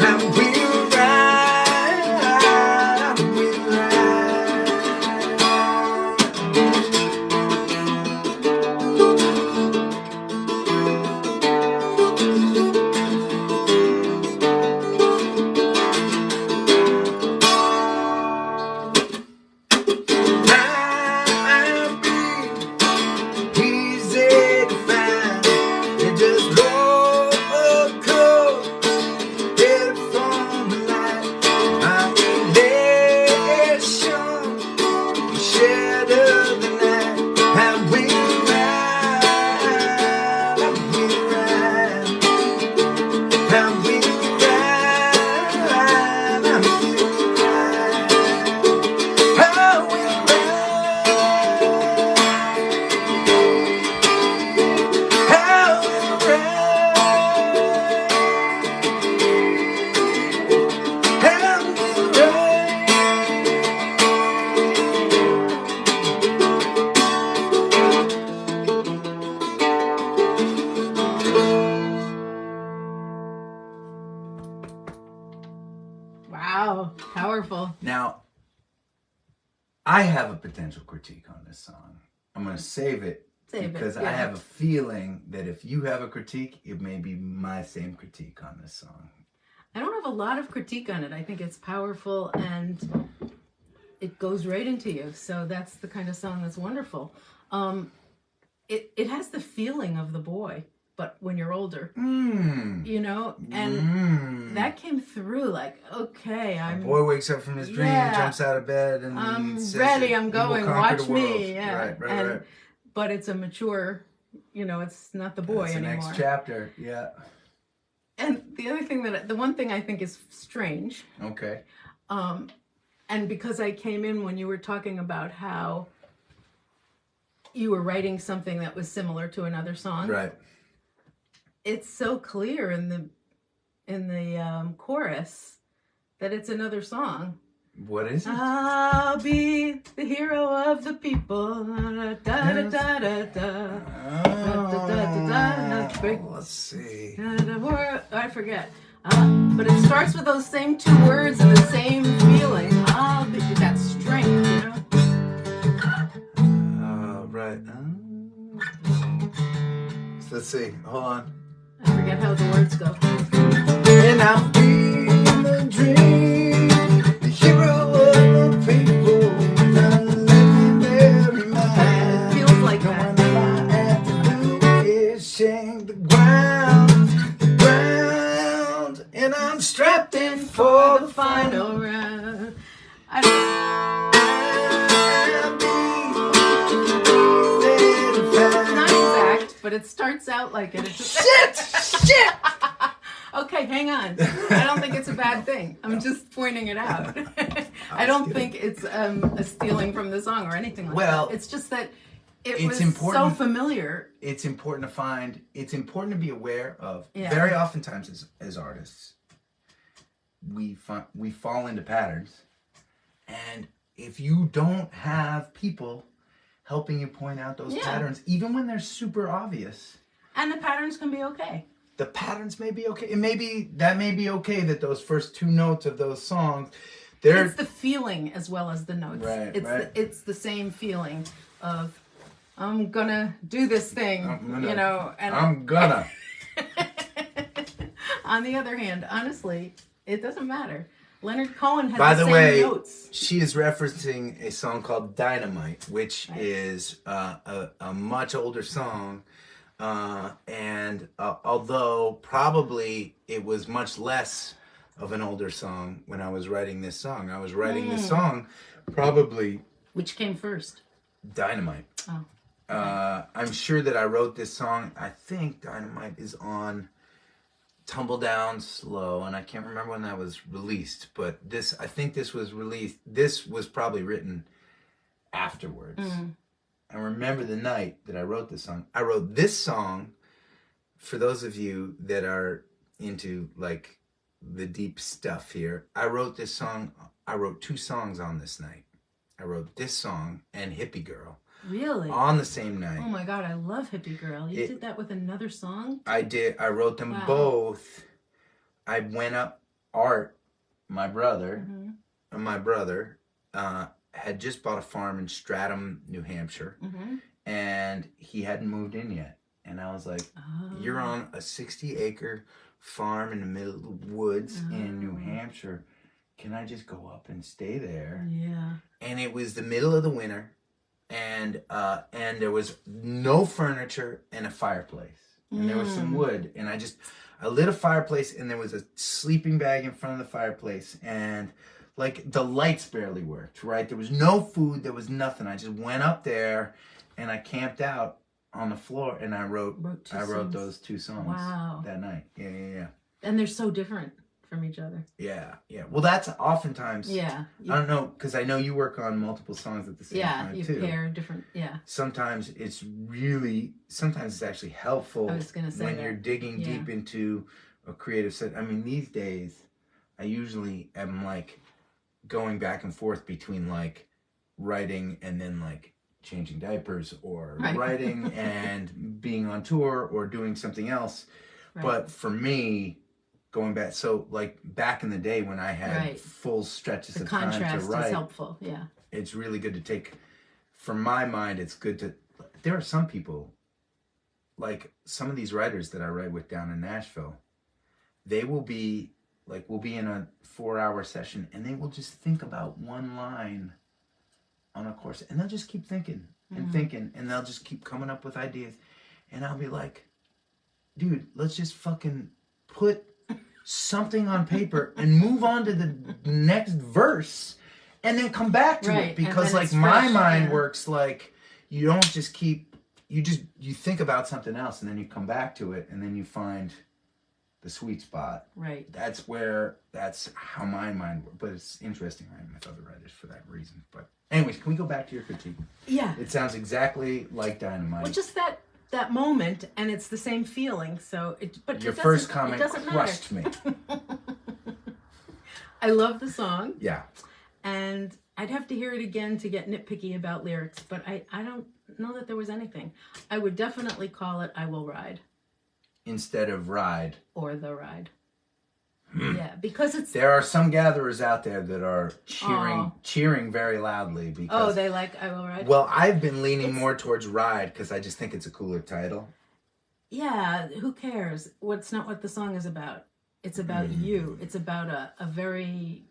S1: I'm here right. I'm here
S2: Wow, powerful.
S1: Now, I have a potential critique on this song. I'm going to save it because I have a feeling that if you have a critique, it may be my same critique on this song.
S2: I don't have a lot of critique on it. I think it's powerful and it goes right into you. So that's the kind of song that's wonderful. It has the feeling of the boy, but when you're older, you know, and that came through like, okay,
S1: A boy wakes up from his dream, jumps out of bed, and
S2: I'm
S1: says
S2: ready, I'm going, watch me.
S1: World.
S2: Yeah.
S1: Right.
S2: But it's a mature, you know, it's not the boy
S1: That's
S2: anymore.
S1: The next chapter, yeah.
S2: And the other thing the one thing I think is strange.
S1: Okay.
S2: And because I came in when you were talking about how you were writing something that was similar to another song.
S1: Right.
S2: It's so clear in the chorus that it's another song.
S1: What is it?
S2: I'll be the hero of the people. Da, da, da, da, da, da.
S1: Let's see.
S2: I forget. But it starts with those same two words and the same feeling. I'll be that strength, you know?
S1: Right. So let's see. Hold on.
S2: I forget how the words go.
S1: And I'll be in the dream, the hero of the people.
S2: It feels like that.
S1: All I have to do is shake the ground, and I'm strapped in for the final.
S2: round. It's not exact, but it starts out like it. It's
S1: Shit!
S2: Okay, hang on. I don't think it's a bad thing. I'm just pointing it out. I don't think it's a stealing from the song or anything like that. It's just that it was so familiar.
S1: It's important to be aware of. Very oftentimes as artists, we fall into patterns. And if you don't have people helping you point out those patterns, even when they're super obvious.
S2: And the patterns can be okay.
S1: The patterns may be okay. It may be okay that those first two notes of those songs,
S2: it's the feeling as well as the notes.
S1: Right,
S2: it's the same feeling of I'm gonna do this thing, you know. And
S1: I'm gonna.
S2: On the other hand, honestly, it doesn't matter. Leonard Cohen had
S1: By
S2: the
S1: the
S2: same
S1: way,
S2: notes.
S1: she is referencing a song called Dynamite, which is a much older song. And although probably it was much less of an older song when I was writing this song. I was writing this song probably...
S2: Which came first?
S1: Dynamite.
S2: Oh.
S1: I'm sure that I wrote this song. I think Dynamite is on Tumble Down Slow, and I can't remember when that was released, but I think this was released. This was probably written afterwards. I remember the night that I wrote this song. I wrote this song, for those of you that are into like the deep stuff here, I wrote this song. I wrote two songs on this night. I wrote this song and Hippie Girl.
S2: Really?
S1: on the same
S2: Oh
S1: night.
S2: my God, I love Hippie Girl. You did that with another song?
S1: I did. I wrote them both. I went up. Art, my brother, had just bought a farm in Stratham, New Hampshire, and he hadn't moved in yet. And I was like, "You're on a 60-acre farm in the middle of the woods in New Hampshire. Can I just go up and stay there?"
S2: Yeah.
S1: And it was the middle of the winter, and there was no furniture and a fireplace, and there was some wood, and I lit a fireplace, and there was a sleeping bag in front of the fireplace, and like the lights barely worked, right? There was no food, there was nothing. I just went up there, and I camped out on the floor, and I wrote those two songs that night. Yeah.
S2: And they're so different from each other.
S1: Yeah. Well, that's oftentimes.
S2: Yeah.
S1: I don't know, because I know you work on multiple songs at the same time too.
S2: Yeah, you pair different. Yeah.
S1: Sometimes it's actually helpful
S2: I was gonna say
S1: when you're digging deep into a creative set. I mean, these days, I usually am like going back and forth between like writing and then like changing diapers, or writing and being on tour, or doing something else. But for me, going back, so like back in the day when I had full stretches of time to write, the contrast
S2: is helpful. Yeah,
S1: it's really good to take. For my mind, it's good to. There are some people, like some of these writers that I write with down in Nashville, they will be like, we'll be in a 4-hour session, and they will just think about one line on a course, and they'll just keep thinking and thinking, and they'll just keep coming up with ideas, and I'll be like, dude, let's just fucking put something on paper and move on to the next verse, and then come back to it, because like my mind works like, you don't just keep, you think about something else, and then you come back to it, and then you find the sweet spot.
S2: Right.
S1: That's how my mind works. But it's interesting writing with other writers for that reason. But anyways, can we go back to your critique? Yeah. It sounds exactly like Dynamite.
S2: Well, just that moment, and it's the same feeling. So,
S1: your first comment crushed me.
S2: I love the song.
S1: Yeah.
S2: And I'd have to hear it again to get nitpicky about lyrics, but I don't know that there was anything. I would definitely call it "I Will Ride"
S1: instead of "Ride"
S2: or "The Ride." Yeah, because it's.
S1: There are some gatherers out there that are cheering very loudly because.
S2: They like "I Will Ride."
S1: Well, I've been leaning more towards "Ride" because I just think it's a cooler title.
S2: Yeah, who cares? It's not what the song is about. It's about you. It's about a very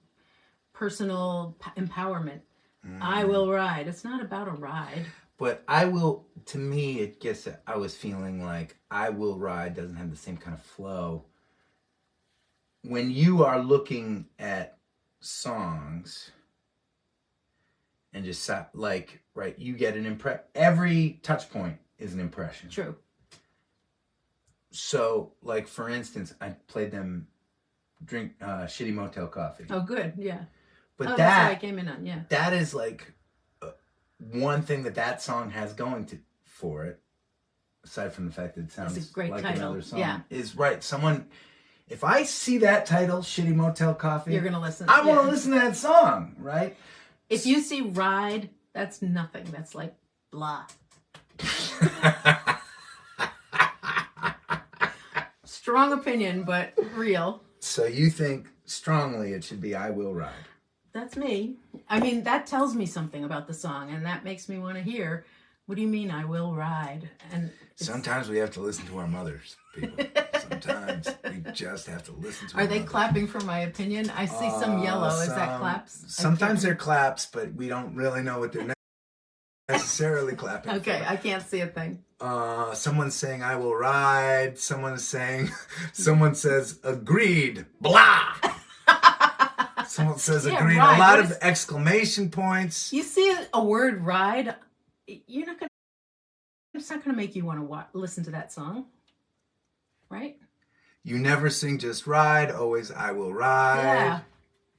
S2: personal empowerment. I will ride. It's not about a ride.
S1: But to me, it gets, I was feeling like "I Will Ride" doesn't have the same kind of flow. When you are looking at songs and just like, right, you get an every touch point is an impression.
S2: True.
S1: So, like, for instance, I played them drink Shitty Motel Coffee.
S2: Oh, good, yeah.
S1: But
S2: that's what I came in on, yeah.
S1: That is like one thing that song has going for it, aside from the fact that it sounds
S2: it's a great
S1: like
S2: title.
S1: Another song,
S2: yeah.
S1: is right. If I see that title, Shitty Motel Coffee,
S2: you're going to listen.
S1: I want to listen to that song, right?
S2: If you see Ride, that's nothing. That's like blah. Strong opinion, but real.
S1: So you think strongly it should be "I Will Ride."
S2: That's me. I mean, that tells me something about the song, and that makes me want to hear, what do you mean, "I will ride"? And
S1: sometimes we have to listen to our mothers, people. Sometimes we just have to listen to
S2: Are they clapping for my opinion? I see some yellow. Is that claps?
S1: Sometimes they're claps, but we don't really know what they're necessarily clapping for.
S2: I can't see a thing.
S1: Someone's saying "I will ride." Someone says "agreed," blah. Someone says "agreed."
S2: Ride.
S1: A lot of exclamation points.
S2: You see a word "ride," it's not gonna make you want to listen to that song, right?
S1: You never sing just "ride," always "I will ride."
S2: Yeah,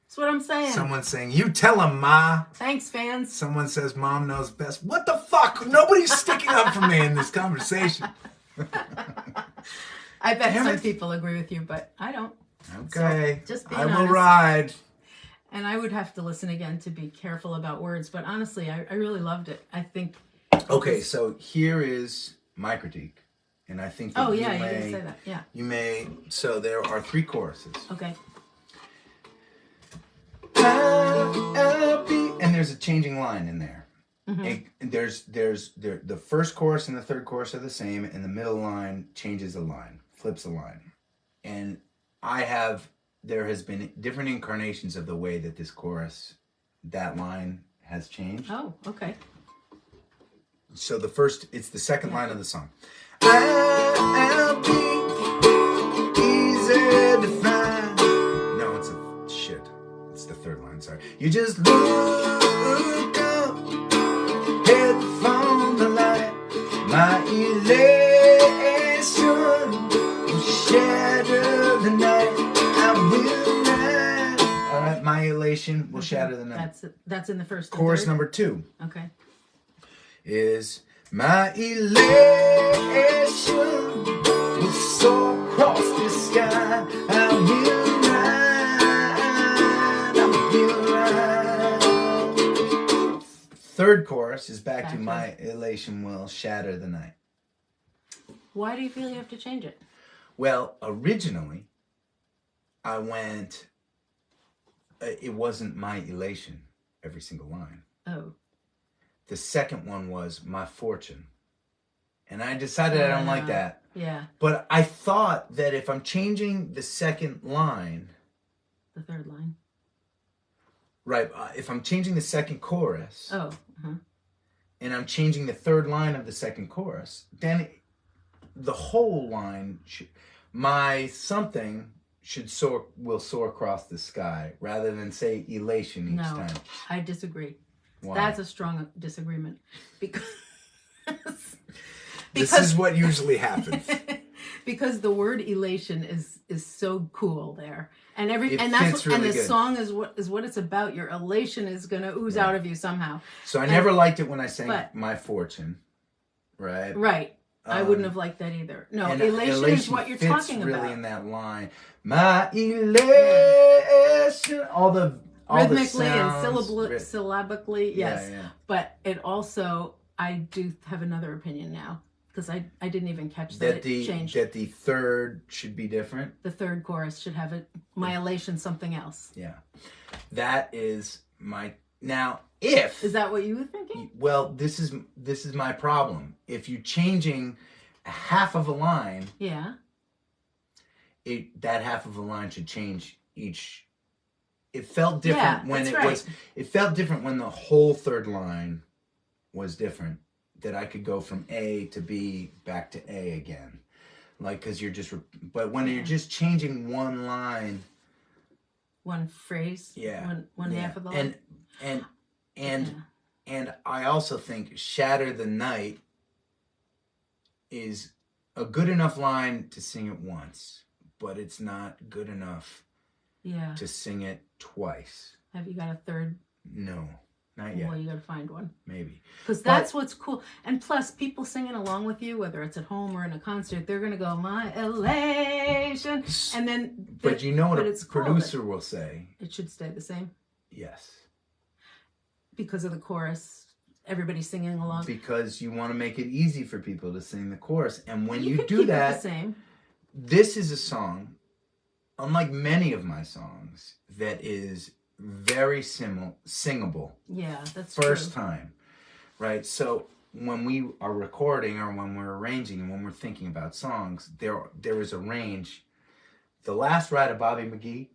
S2: that's what I'm saying.
S1: Someone's saying, "You tell him, Ma."
S2: Thanks, fans.
S1: Someone says, "Mom knows best." What the fuck? Nobody's sticking up for me in this conversation.
S2: I bet some people agree with you, but I don't.
S1: Okay.
S2: So, just being
S1: I will
S2: honest.
S1: ride.
S2: And I would have to listen again to be careful about words, but honestly, I really loved it. I think
S1: Okay, so here is my critique, and I think that
S2: Oh
S1: you
S2: yeah, you
S1: may,
S2: didn't say that. Yeah.
S1: you may. So there are 3 choruses.
S2: Okay.
S1: And there's a changing line in there.
S2: Mm-hmm.
S1: And the first chorus and the third chorus are the same, and the middle line changes the line, flips the line. And there has been different incarnations of the way that this chorus, that line has changed.
S2: Oh, okay.
S1: So it's the second line of the song. I'll be easy to find. No, it's the third line, sorry. You just look up, head from the light. My elation will shatter the night. I will not. All right, my elation will shatter the night.
S2: That's in the first.
S1: Chorus number 2.
S2: Okay.
S1: Is my elation will soar across the sky. I will ride. Third chorus is back to my elation will shatter the night.
S2: Why do you feel you have to change it?
S1: Well, originally, I went. It wasn't my elation every single line.
S2: Oh.
S1: The second one was my fortune. And I decided I don't like that.
S2: Yeah.
S1: But I thought that if I'm changing the second line...
S2: The third line.
S1: Right. If I'm changing the second chorus...
S2: Oh.
S1: And I'm changing the third line of the second chorus, then the whole line... my something will soar across the sky rather than say elation each time.
S2: No, I disagree.
S1: Why?
S2: That's a strong disagreement because
S1: this is what usually happens.
S2: Because the word elation is so cool there, and
S1: It
S2: and that's
S1: fits really
S2: and the
S1: good.
S2: song is what it's about. Your elation is gonna ooze out of you somehow.
S1: So I never liked it when I sang my fortune, right?
S2: Right. I wouldn't have liked that either. No,
S1: And
S2: elation is what you're
S1: fits
S2: talking
S1: really
S2: about.
S1: in that line. My elation, all the
S2: Rhythmically
S1: sounds,
S2: and syllabically, yes.
S1: Yeah.
S2: But it also, I do have another opinion now because I didn't even catch that it changed.
S1: That the third should be different.
S2: The third chorus should have my elation something else.
S1: Yeah, that is my now. If
S2: is that what you were thinking?
S1: Well, this is my problem. If you're changing half of a line, that half of a line should change each. It felt different when it felt different when the whole third line was different. That I could go from A to B back to A again, like because you're just. But when you're just changing one line,
S2: one phrase, one half of the line,
S1: and I also think "Shatter the Night" is a good enough line to sing it once, but it's not good enough to sing it twice.
S2: Have you got a third?
S1: No, not yet.
S2: Well, you got to find one.
S1: Maybe.
S2: Because that's what's cool. And plus, people singing along with you, whether it's at home or in a concert, they're going to go, my elation. And then...
S1: But you know what a producer will say?
S2: It should stay the same.
S1: Yes.
S2: Because of the chorus. Everybody's singing along.
S1: Because you want to make it easy for people to sing the chorus. And when you do that...
S2: the same.
S1: This is a song, unlike many of my songs, that is very singable.
S2: Yeah, that's
S1: first time, right? So when we are recording or when we're arranging and when we're thinking about songs, there is a range. The Last Ride of Bobby McGee,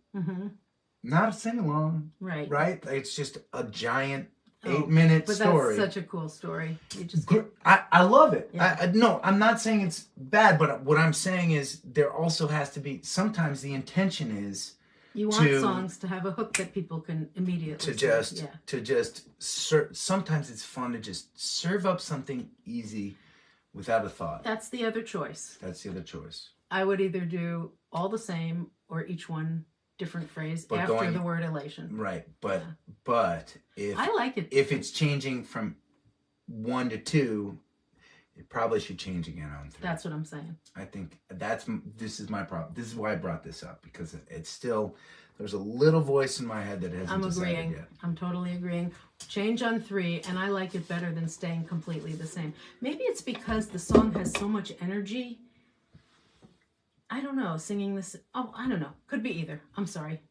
S1: not a sing-along, right? It's just a giant 8-minute story.
S2: But that's such a cool story. You just
S1: I love it.
S2: Yeah.
S1: No, I'm not saying it's bad, but what I'm saying is there also has to be, sometimes the intention is
S2: you want songs to have a hook that people can immediately
S1: sometimes it's fun to just serve up something easy without a thought.
S2: That's the other choice. I would either do all the same or each one different phrase after the word elation.
S1: Right, but if
S2: I like it,
S1: if it's changing from 1 to 2, it probably should change again on 3.
S2: That's what I'm saying.
S1: I think this is my problem. This is why I brought this up, because it's still There's a little voice in my head that hasn't
S2: I'm
S1: decided
S2: agreeing.
S1: yet.
S2: I'm totally agreeing. Change on 3, and I like it better than staying completely the same. Maybe it's because the song has so much energy. I don't know. Singing this. Oh, I don't know. Could be either. I'm sorry.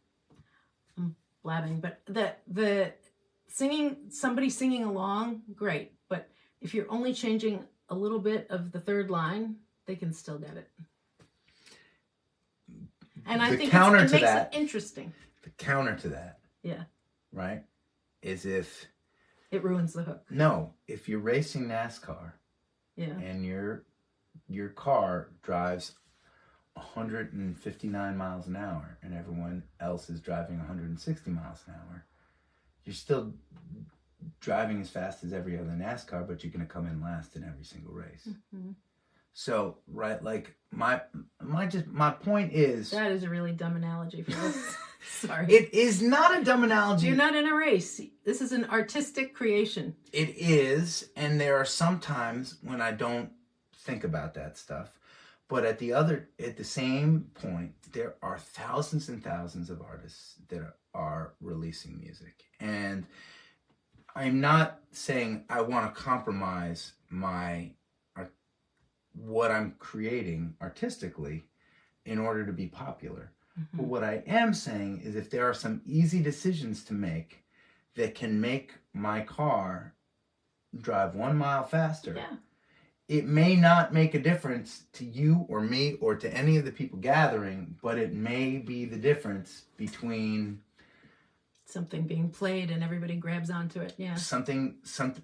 S2: I'm blabbing, but the singing, somebody singing along, great. But if you're only changing a little bit of the third line, they can still get it. And I think it makes it interesting.
S1: The counter to that,
S2: yeah,
S1: right, is if
S2: it ruins the hook.
S1: No, if you're racing NASCAR,
S2: yeah,
S1: and your car drives 159 miles an hour, and everyone else is driving 160 miles an hour, you're still driving as fast as every other NASCAR, but you're going to come in last in every single race. Mm-hmm. So, right, like my point is,
S2: that is a really dumb analogy for this. Sorry.
S1: It is not a dumb analogy.
S2: You're not in a race. This is an artistic creation.
S1: It is, and there are some times when I don't think about that stuff. But at the same point, there are thousands and thousands of artists that are releasing music. And I'm not saying I want to compromise what I'm creating artistically in order to be popular. Mm-hmm. But what I am saying is if there are some easy decisions to make that can make my car drive 1 mile faster, it may not make a difference to you or me or to any of the people gathering, but it may be the difference between
S2: something being played and everybody grabs onto it. Yeah.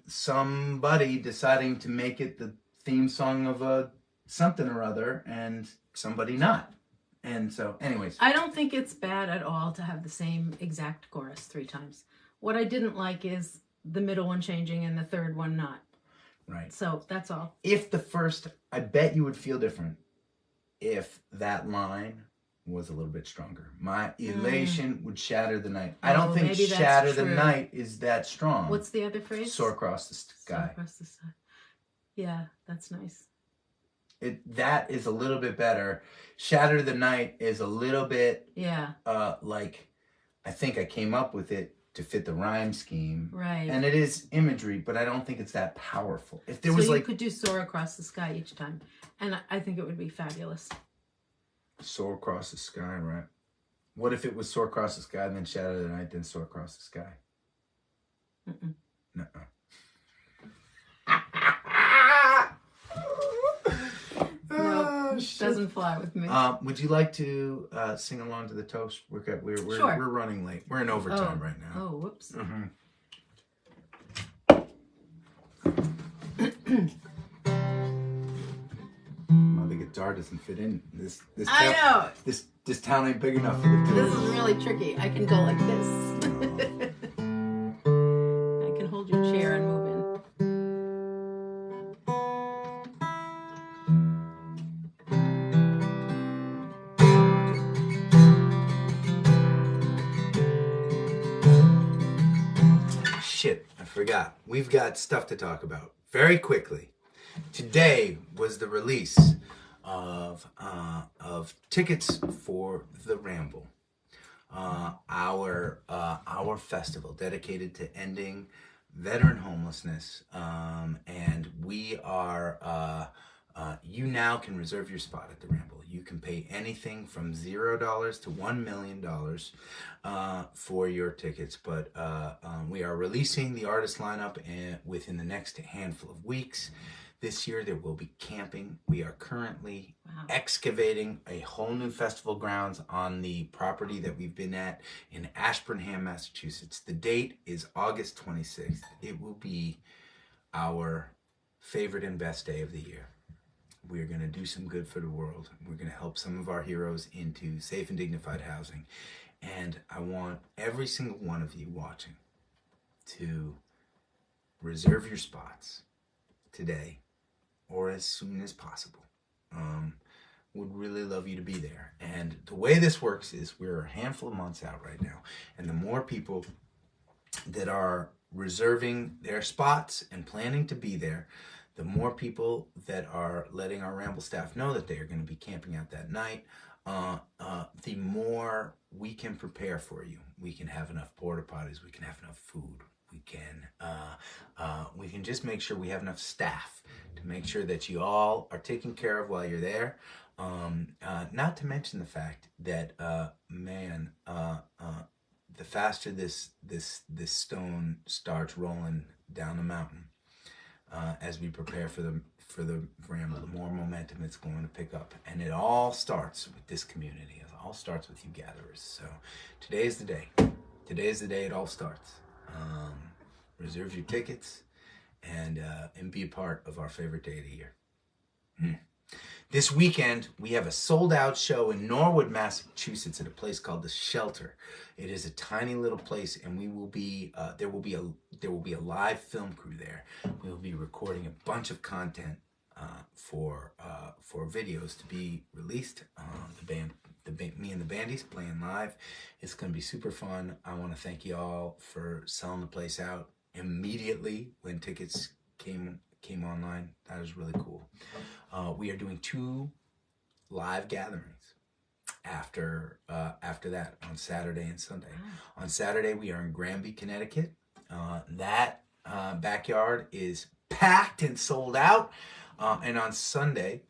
S1: Somebody deciding to make it the theme song of a something or other and somebody not. And so anyways,
S2: I don't think it's bad at all to have the same exact chorus 3 times. What I didn't like is the middle one changing and the third one not.
S1: Right.
S2: So that's all.
S1: If the first, I bet you would feel different if that line was a little bit stronger. My elation would shatter the night. I don't think shatter the night is that strong.
S2: What's the other phrase?
S1: Soar across the sky.
S2: Soar across the sky. Yeah, that's nice.
S1: That is a little bit better. Shatter the night is a little bit like I think I came up with it to fit the rhyme scheme.
S2: Right.
S1: And it is imagery, but I don't think it's that powerful. If there
S2: so
S1: was
S2: you could do soar across the sky each time. And I think it would be fabulous.
S1: Soar across the sky, right? What if it was soar across the sky and then shatter the night, then soar across the sky?
S2: Mm-mm.
S1: Nuh-uh.
S2: Doesn't fly with me.
S1: Would you like to sing along to the toast? We're running late. We're in overtime right now.
S2: Oh, whoops.
S1: Mm-hmm. The guitar doesn't fit in. This
S2: I know.
S1: This town ain't big enough for the two.
S2: This is really tricky. I can go like this. I can hold your chair and move in.
S1: Shit, I forgot. We've got stuff to talk about very quickly. Today was the release of tickets for the Ramble, our festival dedicated to ending veteran homelessness, and we are. You now can reserve your spot at the Ramble. You can pay anything from $0 to $1 million for your tickets. But we are releasing the artist lineup within the next handful of weeks. This year there will be camping. We are currently excavating a whole new festival grounds on the property that we've been at in Ashburnham, Massachusetts. The date is August 26th. It will be our favorite and best day of the year. We're going to do some good for the world. We're going to help some of our heroes into safe and dignified housing. And I want every single one of you watching to reserve your spots today or as soon as possible. Would really love you to be there. And the way this works is we're a handful of months out right now. And the more people that are reserving their spots and planning to be there, the more people that are letting our Ramble staff know that they are going to be camping out that night, the more we can prepare for you. We can have enough porta potties. We can have enough food. We can just make sure we have enough staff to make sure that you all are taken care of while you're there. Not to mention the fact that, the faster this stone starts rolling down the mountain, as we prepare for the ramble, the more momentum it's going to pick up. And it all starts with this community. It all starts with you gatherers. So today is the day. Today is the day it all starts. Reserve your tickets and be a part of our favorite day of the year. This weekend, we have a sold-out show in Norwood, Massachusetts, at a place called The Shelter. It is a tiny little place, and we will be there will be a live film crew there. We will be recording a bunch of content for videos to be released. Me and the Bandies playing live. It's going to be super fun. I want to thank you all for selling the place out immediately when tickets came online. That is really cool. We are doing 2 live gatherings after that on Saturday and Sunday. On Saturday, we are in Granby, Connecticut. That backyard is packed and sold out. And on Sunday,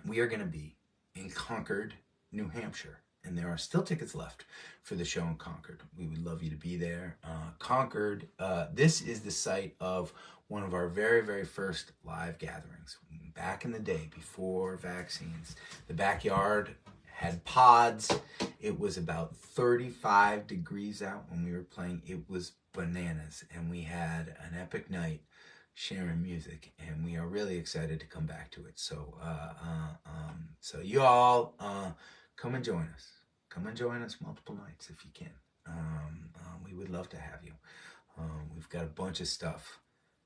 S1: we are going to be in Concord, New Hampshire. And there are still tickets left for the show in Concord. We would love you to be there. Concord, this is the site of one of our very, very first live gatherings. Back in the day, before vaccines, the backyard had pods. It was about 35 degrees out when we were playing. It was bananas. And we had an epic night sharing music. And we are really excited to come back to it. So, so you all... come and join us. Come and join us multiple nights if you can. We would love to have you. We've got a bunch of stuff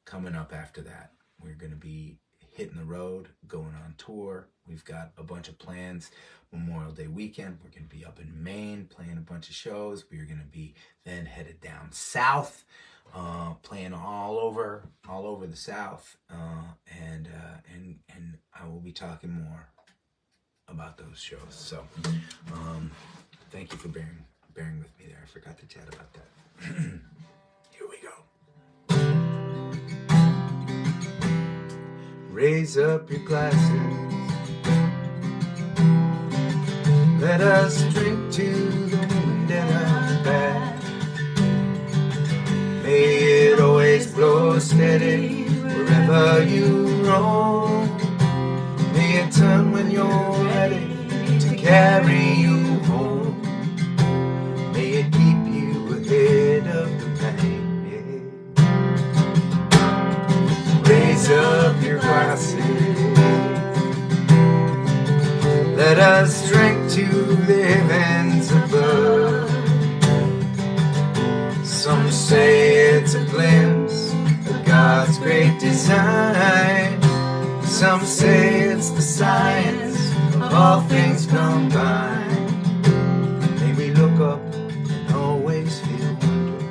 S1: coming up after that. We're going to be hitting the road, going on tour. We've got a bunch of plans. Memorial Day weekend, we're going to be up in Maine playing a bunch of shows. We're going to be then headed down south, playing all over the South. And I will be talking more about those shows. So thank you for bearing with me there. I forgot to chat about that. Here we go. Raise up your glasses. Let us drink to the wind and our back. May it always blow steady wherever you roam. May it turn when you're ready to carry you home. May it keep you ahead of the pain. Yeah. Raise up your glasses. Let us drink to the heavens above. Some say it's a glimpse of God's great design. Some say it's the science of all things combined. May we look up and always feel wonder.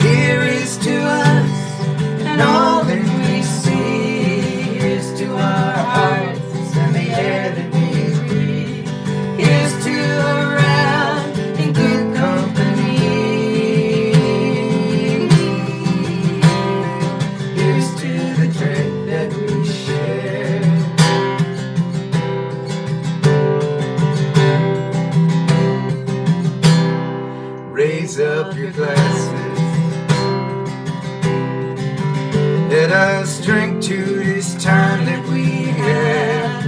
S1: Here is to us and all that we see. Here's to our hearts and the air that we breathe. Here's to around in good company. Here's to the drink that we share. Raise up your glasses. Let us drink to this time that we had.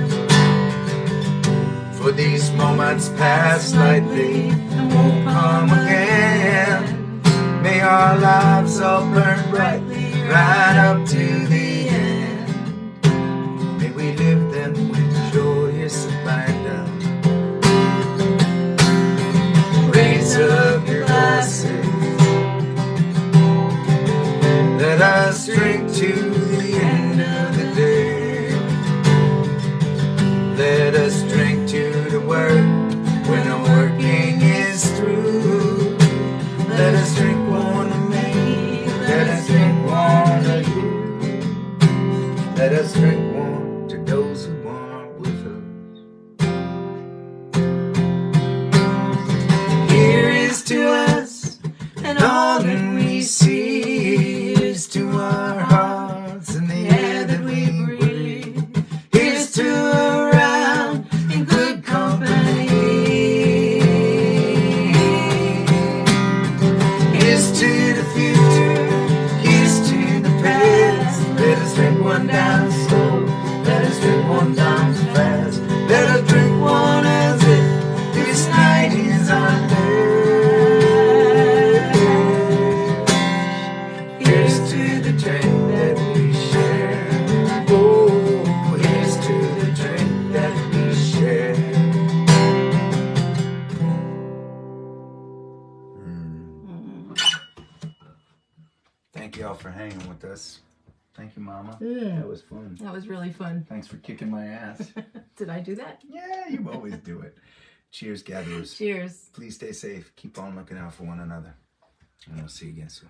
S1: For these moments pass lightly and won't come again. May our lives all burn brightly right up to the end. May we live them with joyous abandon. Raise up your glasses. Let us drink to the end of the day. Let us drink to the work when the working is through. Let us drink one of me. Let us drink one of you. Let us drink one to God. Thank you all for hanging with us. Thank you, Mama.
S2: Mm.
S1: That was fun.
S2: That was really fun.
S1: Thanks for kicking my ass.
S2: Did I do that?
S1: Yeah, you always do it. Cheers, gatherers.
S2: Cheers.
S1: Please stay safe. Keep on looking out for one another. And we'll see you again soon.